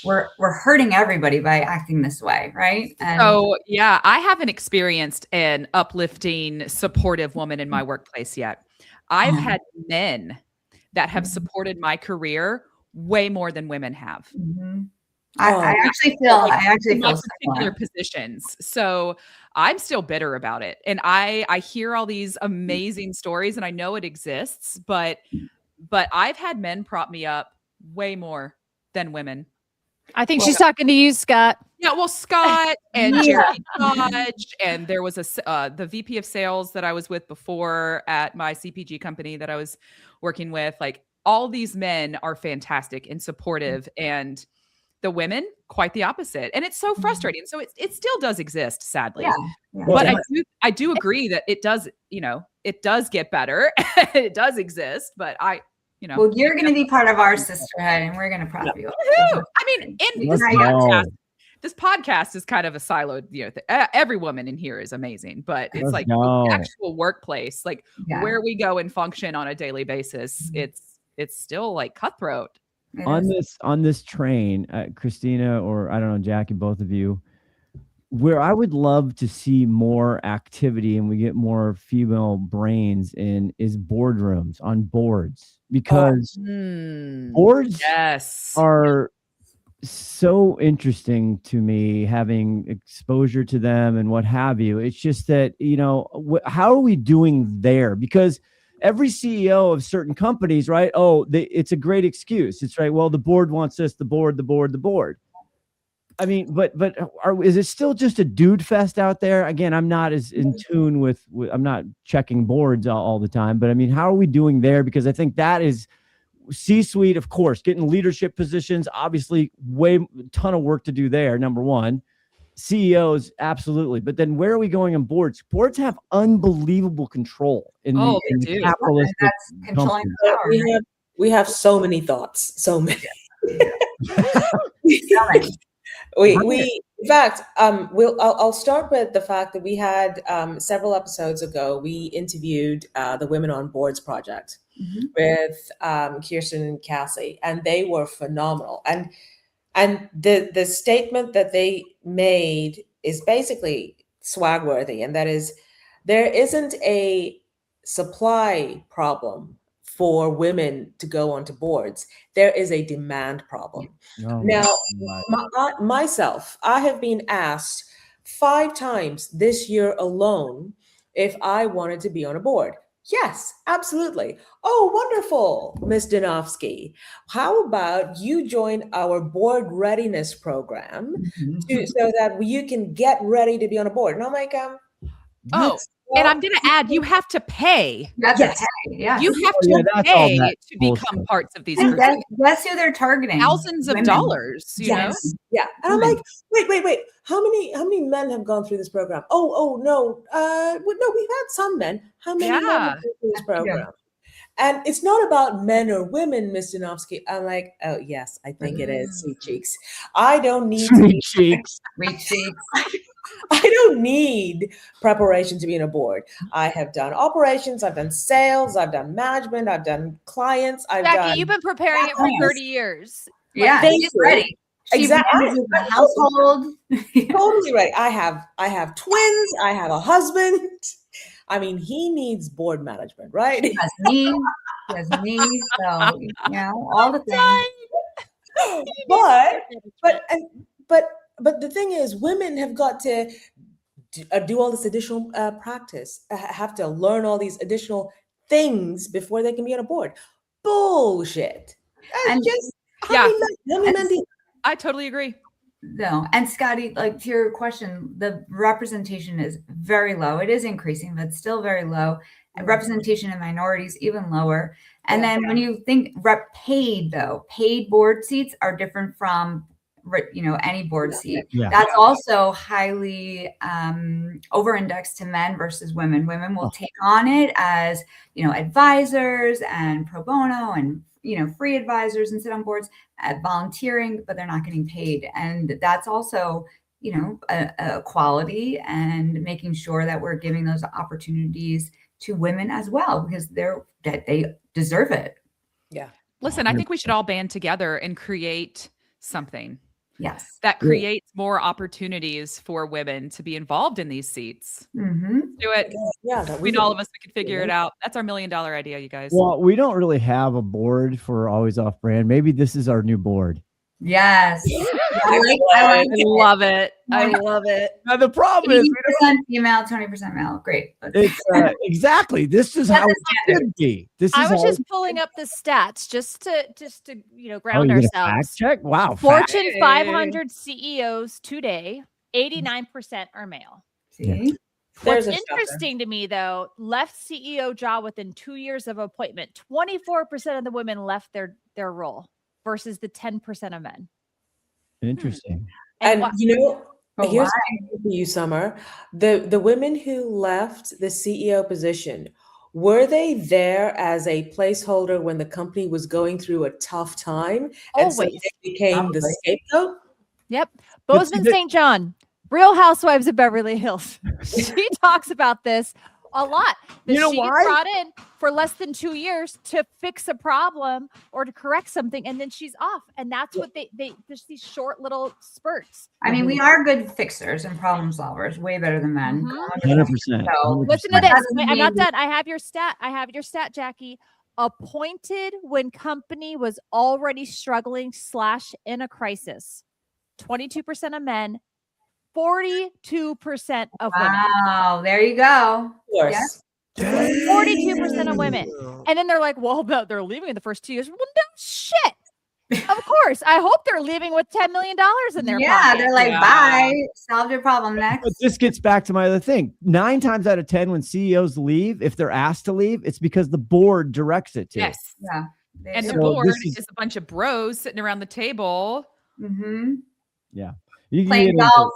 we're hurting everybody by acting this way, right? And I haven't experienced an uplifting, supportive woman in my workplace yet. I've had men that have supported my career way more than women have. I actually feel my particular positions. So I'm still bitter about it. And I hear all these amazing stories and I know it exists, but I've had men prop me up way more than women. I think she's talking to you, Scott. Yeah, well, Scott and Jerry Dodge, and there was the VP of sales that I was with before at my CPG company that I was working with. Like, all these men are fantastic and supportive, and the women quite the opposite. And it's so frustrating. So it still does exist, sadly. But I do agree that it does get better. It does exist, but well, you're going to be part of our sisterhood and we're going to prop you up. I mean, and this podcast, this podcast is kind of a siloed, every woman in here is amazing, but it's Let's like go. the actual workplace, like where we go and function on a daily basis. It's still like cutthroat. On this train, Cristina, or I don't know, Jacqui, both of you, where I would love to see more activity and we get more female brains in is boardrooms on boards, because boards are so interesting to me, having exposure to them and what have you. It's just that, how are we doing there? Because every CEO of certain companies, right? It's a great excuse. It's right. Well, the board wants this, the board. I mean, but is it still just a dude fest out there? Again, I'm not as in tune with I'm not checking boards all the time, but I mean, how are we doing there? Because I think that is C-suite, of course, getting leadership positions, obviously ton of work to do there. Number one, CEOs, absolutely. But then where are we going on boards? Boards have unbelievable control in the capitalistic that's controlling power. We have so many thoughts, so many. In fact, I'll start with the fact that we had several episodes ago, we interviewed the Women on Boards project with Kirsten and Cassie, and they were phenomenal. And the statement that they made is basically swag worthy, and that is, there isn't a supply problem for women to go onto boards. There is a demand problem. Now, myself, I have been asked 5 times this year alone if I wanted to be on a board. Yes, absolutely. Oh, wonderful, Ms. Dynowski. How about you join our board readiness program so that you can get ready to be on a board? And I'm like, and I'm going to add, you have to pay. You have to pay to become parts of these groups. That's who they're targeting. Thousands of dollars, you know? Yeah. And I'm like, wait. How many men have gone through this program? No. No, we've had some men. How many men have gone through this program? And it's not about men or women, Ms. Dynowski. I'm like, oh, yes, I think it is. Sweet cheeks. I don't need Sweet cheeks. I don't need preparation to be on a board. I have done operations, I've done sales, I've done management, I've done clients. Jacqui, you've been preparing it for 30 years. Yeah, she's ready. Exactly. The household. Totally right. I have twins. I have a husband. I mean, he needs board management, right? He has me. So, all the things. But the thing is, women have got to do all this additional practice, have to learn all these additional things before they can be on a board. Bullshit. And just I totally agree. No, and Scotty, like to your question, the representation is very low. It is increasing, but still very low. And representation in minorities even lower. And then when you think paid board seats are different from any board seat. That's also highly over-indexed to men versus women. Women will take on it as advisors and pro bono and free advisors and sit on boards at volunteering, but they're not getting paid. And that's also a quality, and making sure that we're giving those opportunities to women as well, because they deserve it. Yeah. Listen, I think we should all band together and create something. Yes. That creates more opportunities for women to be involved in these seats. Mm-hmm. Do it. Yeah. Between all of us, we can figure it out. That's our $1 million idea, you guys. Well, we don't really have a board for Always Off Brand. Maybe this is our new board. Yes. I love it. I love it. Now, the problem is 80% female, 20% male. Great. It's exactly. This is how it should be. I was just pulling up the stats just to ground ourselves. Fact check. Wow. Fortune 500 CEOs today, 89% are male. See? What's interesting to me, though, left CEO job within 2 years of appointment. 24% of the women left their role versus the 10% of men. Interesting. And here's for you, Summer. The women who left the CEO position, were they there as a placeholder when the company was going through a tough time? And so they became the scapegoat? Yep. Bozeman St. John, Real Housewives of Beverly Hills. She talks about this a lot. That You know she why? gets brought in for less than 2 years to fix a problem or to correct something, and then she's off. And that's what they there's these short little spurts. I mean, we are good fixers and problem solvers, way better than men. 100%. So, Listen to That this. doesn't Wait, I'm not mean- done. I have your stat, Jacqui. Appointed when company was already struggling / in a crisis. 22% of men, 42% of women. Wow, there you go. Of course. Yeah. 42% of women. And then they're like, well, they're leaving in the first 2 years. Well, no shit. Of course. I hope they're leaving with $10 million in their Yeah, pocket. they're like, Yeah. bye, solved your problem next. But this gets back to my other thing. 9 times out of 10, when CEOs leave, if they're asked to leave, it's because the board directs it to. Yes. Yeah. And the So board this is a bunch of bros sitting around the table. Mm-hmm. You can Playing get into- golf.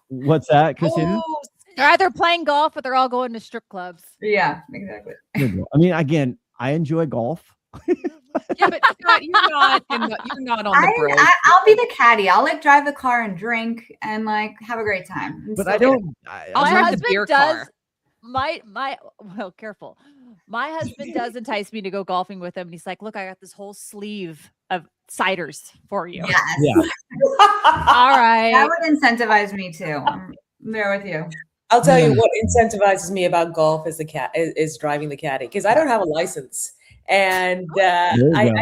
What's that, Christina? Oh, They're either playing golf or they're all going to strip clubs. Yeah, exactly. I mean, again, I enjoy golf. yeah, but Scott, you're not on the bros. I'll be the caddy. I'll like drive the car and drink and like have a great time. and But still I get don't. I'll My drive the husband beer does. car. Well, careful. My husband does entice me to go golfing with him. And he's like, look, I got this whole sleeve of ciders for you. Yes. Yeah. All right. That would incentivize me too. I'm there with you. I'll tell you what incentivizes me about golf is is driving the caddy, because I don't have a license, and There you I go.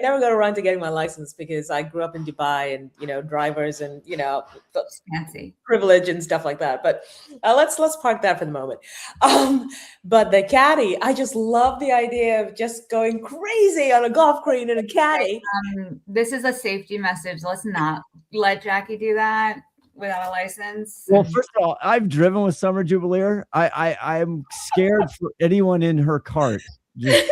never got around to getting my license because I grew up in Dubai, and drivers and Fancy. privilege and stuff like that. But let's park that for the moment. But the caddy, I just love the idea of just going crazy on a golf green in a caddy. This is a safety message. Let's not let Jacqui do that without a license. Well, first of all, I've driven with Summer Jubileer. I'm scared for anyone in her cart. Just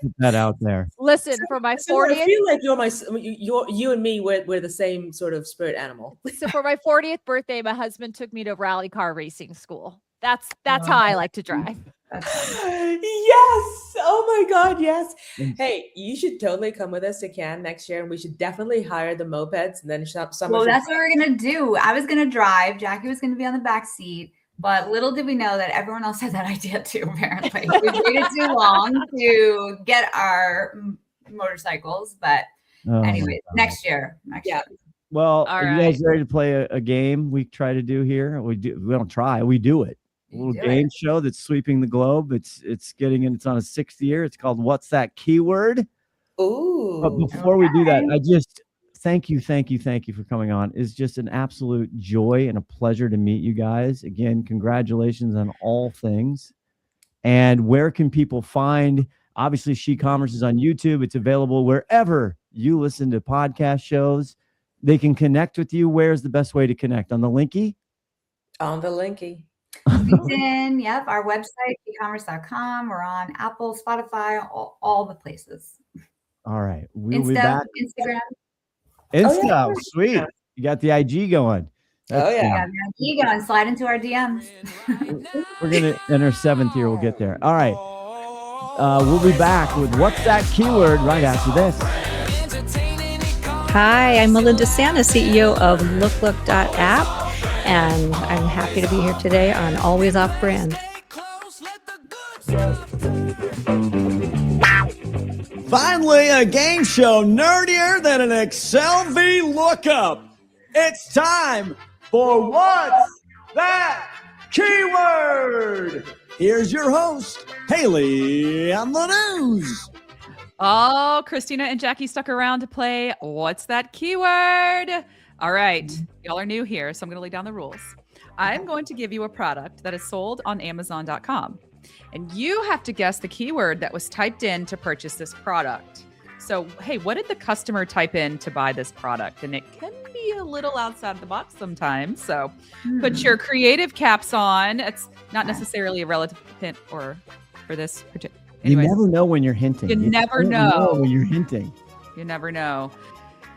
put that out there. Listen, for my So I 40th, feel like you and me, we're the same sort of spirit animal. so for my 40th birthday, my husband took me to rally car racing school. That's how I like to drive. That's fine. Yes. Oh my God. Yes. Mm. Hey, you should totally come with us to Cannes next year, and we should definitely hire the mopeds, and then some. Well, that's what we're gonna do. I was gonna drive. Jacqui was gonna be on the back seat. But little did we know that everyone else had that idea too, apparently. We waited too long to get our motorcycles. But Oh, my anyway, God. next year. Yeah. Well, All are you guys ready to play a game we try to do here? We don't try, we do it. A little Do it. game show that's sweeping the globe. It's on a 6th year. It's called What's That Keyword? Ooh. But before we do that, Okay. I just thank you for coming on. It's just an absolute joy and a pleasure to meet you guys. Again, congratulations on all things. And where can people find? Obviously, SHeCommerce is on YouTube. It's available wherever you listen to podcast shows. They can connect with you. Where's the best way to connect? On the linky? On the linky. LinkedIn, yep. Our website, ecommerce.com. We're on Apple, Spotify, all the places. All right. We'll be Insta, back. Instagram. Insta. yeah. Sweet. You got the IG going. Oh, yeah. Yeah, you go and slide into our DMs. We're going to, in our 7th year, we'll get there. All right. We'll be back with What's That Keyword right after this. Hi, I'm Melinda Santa, CEO of LookLook.app, and I'm happy to be here today on Always Off Brand. Finally, a game show nerdier than an Excel V lookup. It's time for What's That Keyword? Here's your host, Haley on the news. Oh, Cristina and Jacqui stuck around to play What's That Keyword? All right. Y'all are new here, so I'm going to lay down the rules. I'm going to give you a product that is sold on Amazon.com. And you have to guess the keyword that was typed in to purchase this product. So, hey, what did the customer type in to buy this product? And it can be a little outside the box sometimes. So put your creative caps on. It's not necessarily a relative hint or for this particular. You never know when you're hinting. You never don't know. when you're hinting. You never know.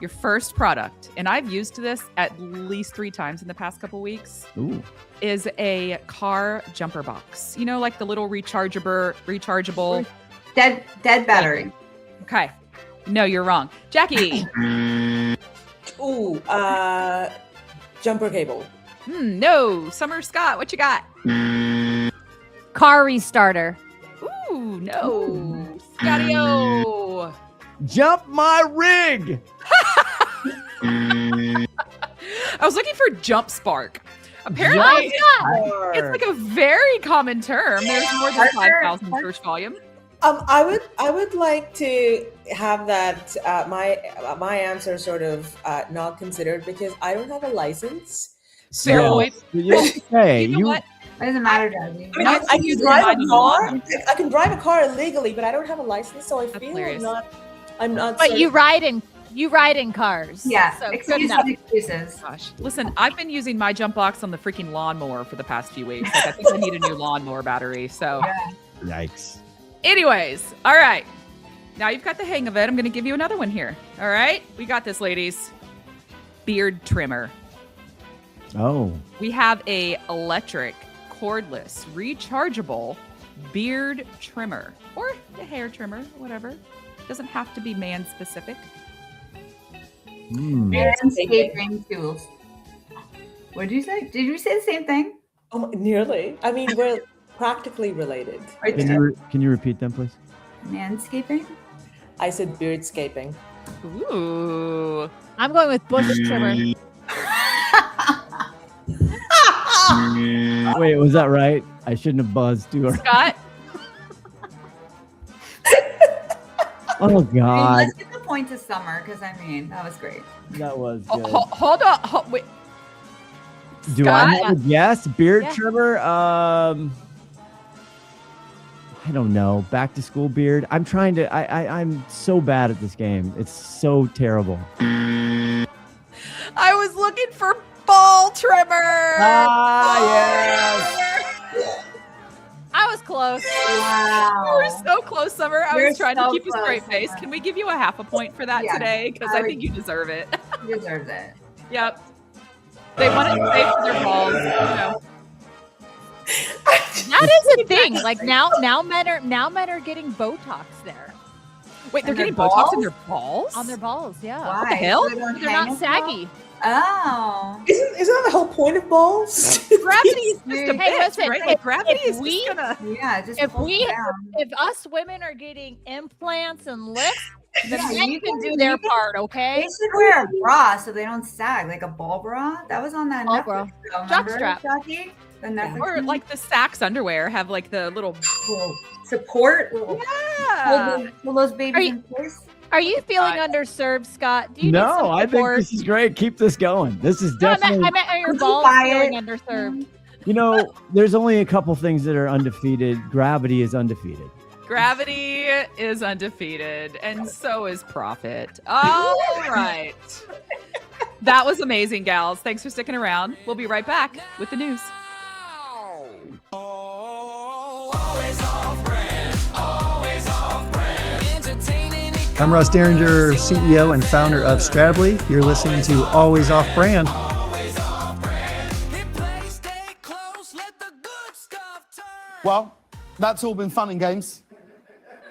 Your first product, and I've used this at least 3 times in the past couple weeks, Ooh. is a car jumper box. You know, like the little rechargeable. Dead battery. Okay. No, you're wrong. Jacqui. Ooh, jumper cable. No. Summer Scott, what you got? Car restarter. Ooh, no. Scotty-O. Jump my rig. I was looking for jump spark. Apparently, it's like a very common term. There's more than 5,000 search volume. I would like to have that my answer sort of not considered because I don't have a license. Fair So point. Hey, You know what? It doesn't matter, Jacqui. I mean, I can using drive mine a in car. lawn. I can drive a car illegally, but I don't have a license, so I feel hilarious. I'm not. But you ride in cars. Yeah, So good excuses, enough. excuses. Gosh, listen, I've been using my jump box on the freaking lawnmower for the past few weeks. Like, I think I need a new lawnmower battery. So, Yikes. anyways, all right. Now you've got the hang of it. I'm going to give you another one here. All right, we got this, ladies. Beard trimmer. Oh. We have a electric, cordless, rechargeable beard trimmer or a hair trimmer, whatever. Doesn't have to be man specific. Manscaping tools. What did you say? Did you say the same thing? Nearly. I mean, we're practically related. Can you repeat them, please? Manscaping? I said beardscaping. Ooh. I'm going with bush trimmer. Wait, was that right? I shouldn't have buzzed too hard. Scott? Oh, I mean, God. let's give the point to Summer because that was great. That was Oh, good. hold on. Wait. Do I Scott? have a guess? Beard Yeah. trimmer? I don't know. Back to school beard. I'm trying to. I'm so bad at this game. It's so terrible. I was looking for ball trimmer. Yes. I was close. Wow. You were so close, Summer. I You're was trying to so keep a straight close, face. Summer. Can we give you a half a point for that Yeah, today? Because I I would- think you deserve it. He deserves it. Yep. They want it safe for their balls. You know. That is a thing. Like now men are getting Botox there Wait, they're And their getting Botox in balls? their balls? on their balls. Yeah. Why? What the hell? So they don't They're hang not as well? saggy. Oh. Isn't that the whole point of balls? Gravity is just a Hey, bitch, listen, right? if- Like gravity if is we- just gonna. Yeah, just If pulls we- it down. If us women are getting implants and lifts, the Yeah, men you can can- do their you can- part, They okay? should wear a bra so they don't sag, like a ball bra. That was on that Ball Netflix bra. show, remember, Jockstrap. Jacqui? The Netflix Or one? like the Saks underwear have like the little. Little support. Little Yeah. hold those babies Are you- in place. Are you feeling God. underserved, Scott? Do you need No, some I think support? this is great. Keep this going. This is No, definitely. I meant are your Could you balls buy feeling it? underserved? You know, there's only a couple things that are undefeated. Gravity is undefeated. Gravity is undefeated, and so is profit. All right. That was amazing, gals. Thanks for sticking around. We'll be right back with the news. I'm Russ Derringer, CEO and founder of Stradley. You're listening to Always Off Brand. Well, that's all been fun and games,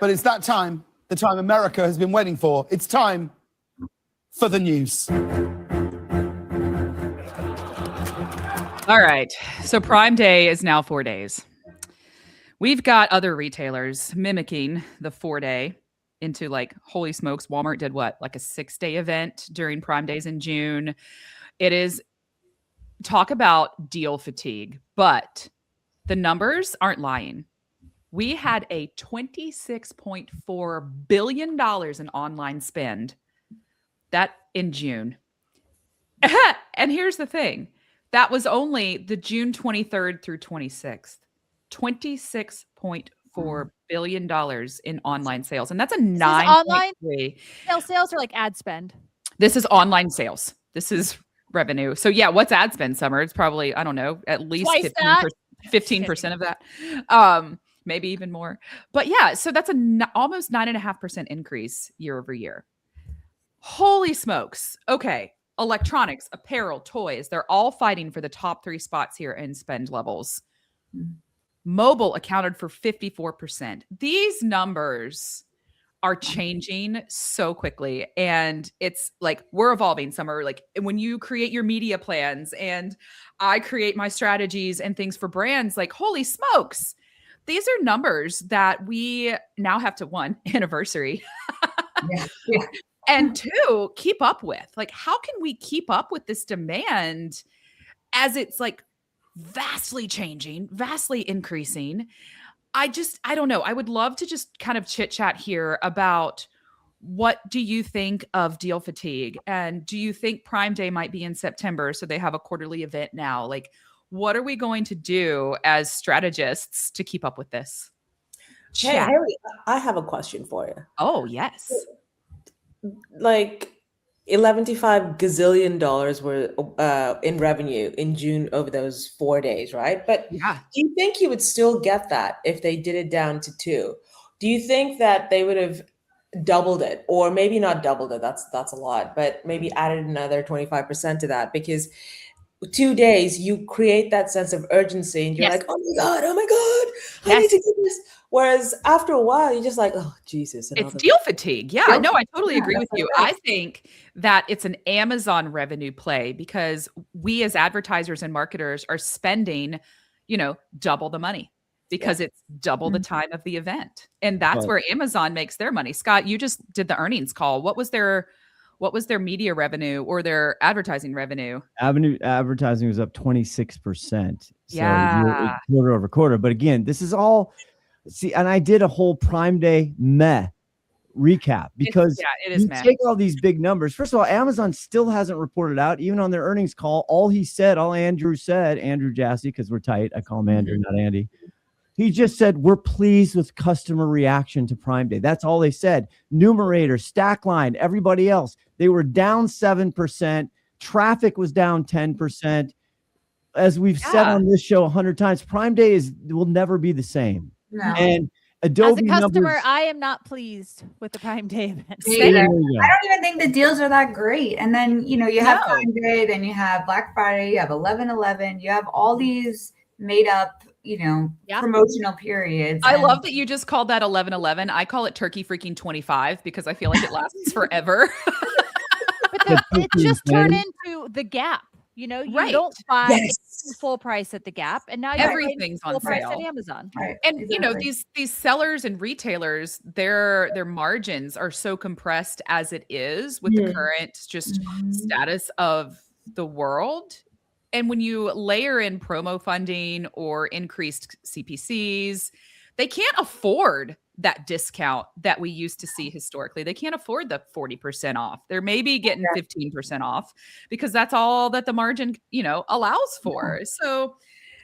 but it's that time, the time America has been waiting for. It's time for the news. All right. So Prime Day is now 4 days. We've got other retailers mimicking the 4-day into like, holy smokes, Walmart did what? Like a 6-day event during Prime Days in June. It is talk about deal fatigue, but the numbers aren't lying. We had a $26.4 billion in online spend that in June. And here's the thing. That was only the June 23rd through 26th. $26.4 billion in online sales. And that's a 9.3. Sales are like ad spend. This is online sales. This is revenue. So yeah, what's ad spend, Summer? It's probably, I don't know, at least Twice that. 15% of that. Maybe even more. But yeah, so that's almost 9.5% increase year over year. Holy smokes. Okay. Electronics, apparel, toys, they're all fighting for the top 3 spots here in spend levels. Mobile accounted for 54%. These numbers are changing so quickly, and it's like we're evolving. Some are like when you create your media plans and I create my strategies and things for brands, like holy smokes, these are numbers that we now have to, one, anniversary, Yeah. and two, keep up with. Like, how can we keep up with this demand as it's like vastly changing, vastly increasing? I don't know. I would love to just kind of chit chat here about what do you think of deal fatigue? And do you think Prime Day might be in September? So they have a quarterly event now. Like, what are we going to do as strategists to keep up with this? Hey, Chat. Harry, I have a question for you. Oh, yes. Like $11.5 gazillion were in revenue in June over those 4 days, right? But Yeah. do you think you would still get that if they did it down to 2? Do you think that they would have doubled it, or maybe not doubled it? That's a lot, but maybe added another 25% to that, because 2 days you create that sense of urgency and you're Yes. like, oh my god, I Yes. need to do this. Whereas after a while you're just like, oh Jesus. It's deal fatigue. Yeah, Deal no, I totally agree with that's you. right. I think that it's an Amazon revenue play because we as advertisers and marketers are spending, double the money because it's double the time of the event. And that's Right. where Amazon makes their money. Scott, you just did the earnings call. What was their media revenue or their advertising revenue? Advertising was up 26%. So Yeah. quarter over quarter. But again, this is all and I did a whole Prime Day recap because it is you meh. take all these big numbers. First of all, Amazon still hasn't reported out, even on their earnings call. All Andrew Jassy, because we're tight. I call him Andrew, not Andy. He just said, we're pleased with customer reaction to Prime Day. That's all they said. Numerator, Stackline, everybody else, they were down 7%. Traffic was down 10%. As we've said on this show 100 times, Prime Day will never be the same. No. And Adobe As a customer, numbers, I am not pleased with the Prime Day event. Me either. Yeah. I don't even think the deals are that great. And then, you have No. Prime Day, then you have Black Friday, you have 11/11, you have all these made up, Yeah. promotional periods. I and- love that you just called that 11/11. I call it turkey freaking 25 because I feel like it lasts forever. But it just turned into the Gap. You Right. don't buy Yes. full price at the Gap, and now you're buying Everything's on full price sale. at Amazon. Right. And exactly. these sellers and retailers, their margins are so compressed as it is with the current just status of the world. And when you layer in promo funding or increased CPCs, they can't afford that discount that we used to see historically. They can't afford the 40% off. They're maybe getting 15% off because that's all that the margin, allows for. So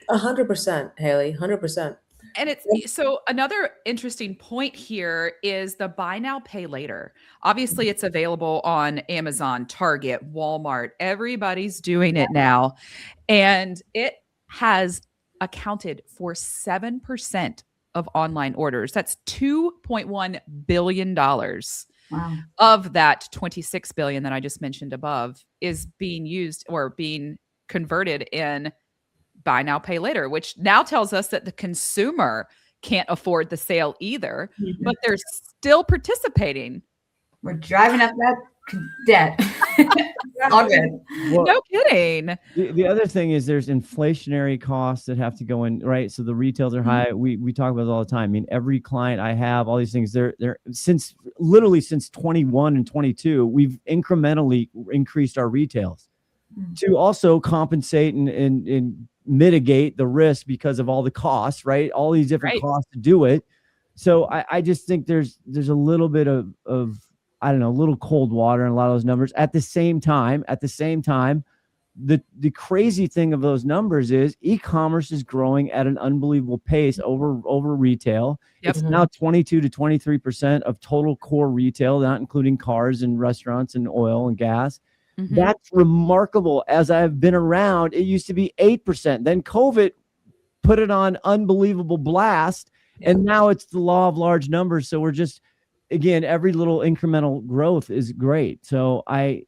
100%, Haley, 100%. And so another interesting point here is the buy now, pay later. Obviously, it's available on Amazon, Target, Walmart. Everybody's doing it now. And it has accounted for 7% of online orders. That's $2.1 billion Wow. of that 26 billion that I just mentioned above is being used or being converted in buy now, pay later, which now tells us that the consumer can't afford the sale either, but they're still participating. We're driving up that debt. All good. Well, No kidding. the other thing is there's inflationary costs that have to go in, right? So the retails are high. We talk about it all the time. I mean, every client I have, all these things, they're since 21 and 22, we've incrementally increased our retails to also compensate and mitigate the risk because of all the costs, right? All these different costs to do it. So I just think there's a little bit of I don't know, a little cold water in a lot of those numbers. At the same time, the crazy thing of those numbers is e-commerce is growing at an unbelievable pace over retail. Yep. It's now 22 to 23% of total core retail, not including cars and restaurants and oil and gas. That's remarkable. As I've been around, it used to be 8%. Then COVID put it on unbelievable blast. And now it's the law of large numbers. So we're just, again, every little incremental growth is great. So it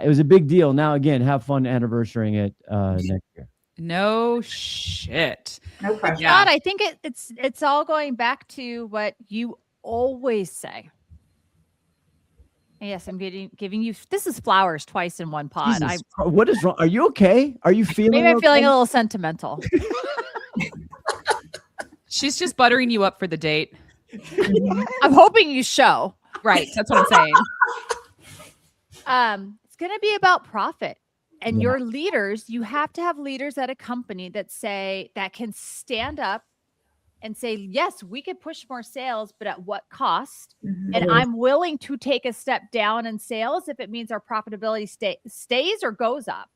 was a big deal. Now, again, have fun anniversarying it next year. No shit. No pressure. Yeah. Scott, I think it's all going back to what you always say. Yes, I'm giving you. This is flowers twice in one pod. Jesus, what is wrong? Are you okay? Are you feeling? Maybe I'm okay? feeling a little sentimental. She's just buttering you up for the date. I'm hoping you show. Right. That's what I'm saying. It's going to be about profit. And your leaders, you have to have leaders at a company that can stand up and say, yes, we could push more sales, but at what cost? And I'm willing to take a step down in sales if it means our profitability stays or goes up.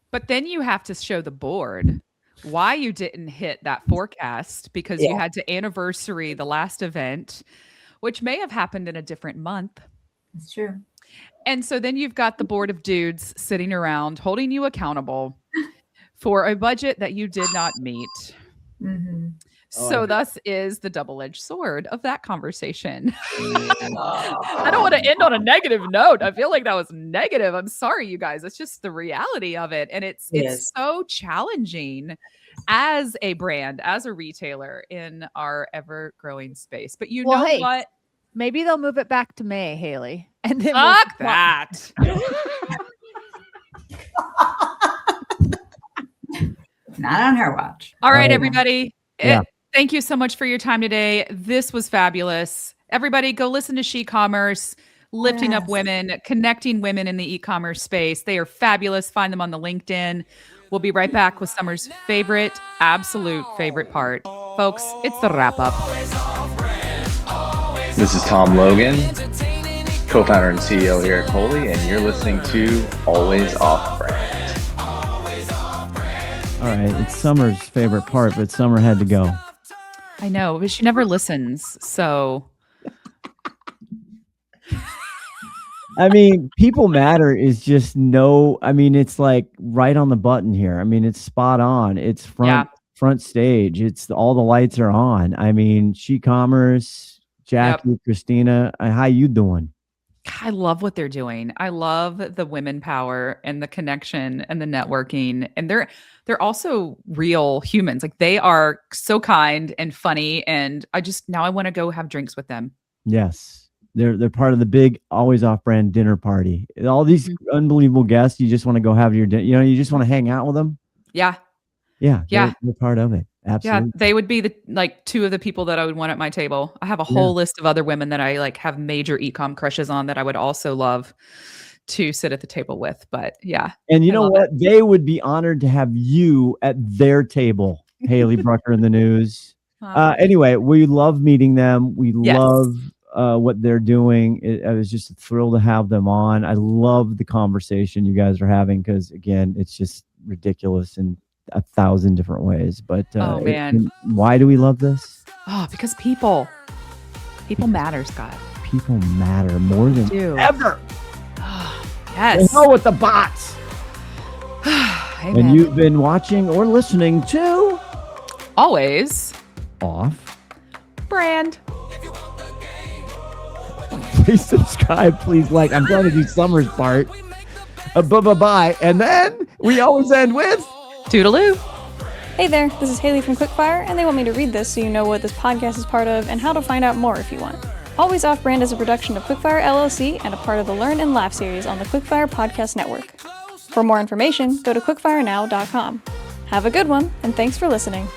But then you have to show the board why you didn't hit that forecast, because you had to anniversary the last event, which may have happened in a different month. That's true. And so then you've got the board of dudes sitting around holding you accountable for a budget that you did not meet. So thus is the double-edged sword of that conversation. I don't want to end on a negative note. I feel like that was negative. I'm sorry, you guys. It's just the reality of it. And it's so challenging as a brand, as a retailer in our ever-growing space. But you know what? Maybe they'll move it back to May, Haley. And then fuck that. Not on her watch. All right, everybody. Thank you so much for your time today. This was fabulous. Everybody go listen to SHeCommerce, lifting up women, connecting women in the e-commerce space. They are fabulous. Find them on the LinkedIn. We'll be right back with Summer's absolute favorite part. Folks, it's the wrap up. This is Tom Logan, co-founder and CEO here at Coley, and you're listening to Always Off Brand. All right, it's Summer's favorite part, but Summer had to go. I know, but she never listens, so. I mean, People Matter is just it's like right on the button here. I mean, it's spot on. It's front stage. It's all the lights are on. I mean, SHeCommerce, Jacqui, Cristina, how you doing? I love what they're doing. I love the women power and the connection and the networking. And they're also real humans. Like, they are so kind and funny. And I want to go have drinks with them. Yes. They're part of the big Always Off Brand dinner party. All these unbelievable guests, you just want to go have your dinner. You just want to hang out with them. Yeah. Yeah. They're part of it. Absolutely. Yeah, they would be two of the people that I would want at my table. I have a whole list of other women that I have major e-com crushes on that I would also love to sit at the table with. But yeah. And you know what? They would be honored to have you at their table, Haley Brucker in the News. Anyway, we love meeting them. We love what they're doing. It was just a thrill to have them on. I love the conversation you guys are having because, again, it's just ridiculous in 1,000 different ways. But why do we love this? Because people matter, Scott. People matter more than ever. Yes. The hell with the bots. And you've been watching or listening to Always Off Brand. Please subscribe. Please like. I'm going to do Summer's part. Bye. And then we always end with Toodaloo. Hey there, this is Haley from Quickfire, and they want me to read this so you know what this podcast is part of and how to find out more if you want. Always Off Brand is a production of Quickfire LLC and a part of the Learn and Laugh series on the Quickfire Podcast Network. For more information, go to quickfirenow.com. Have a good one, and thanks for listening.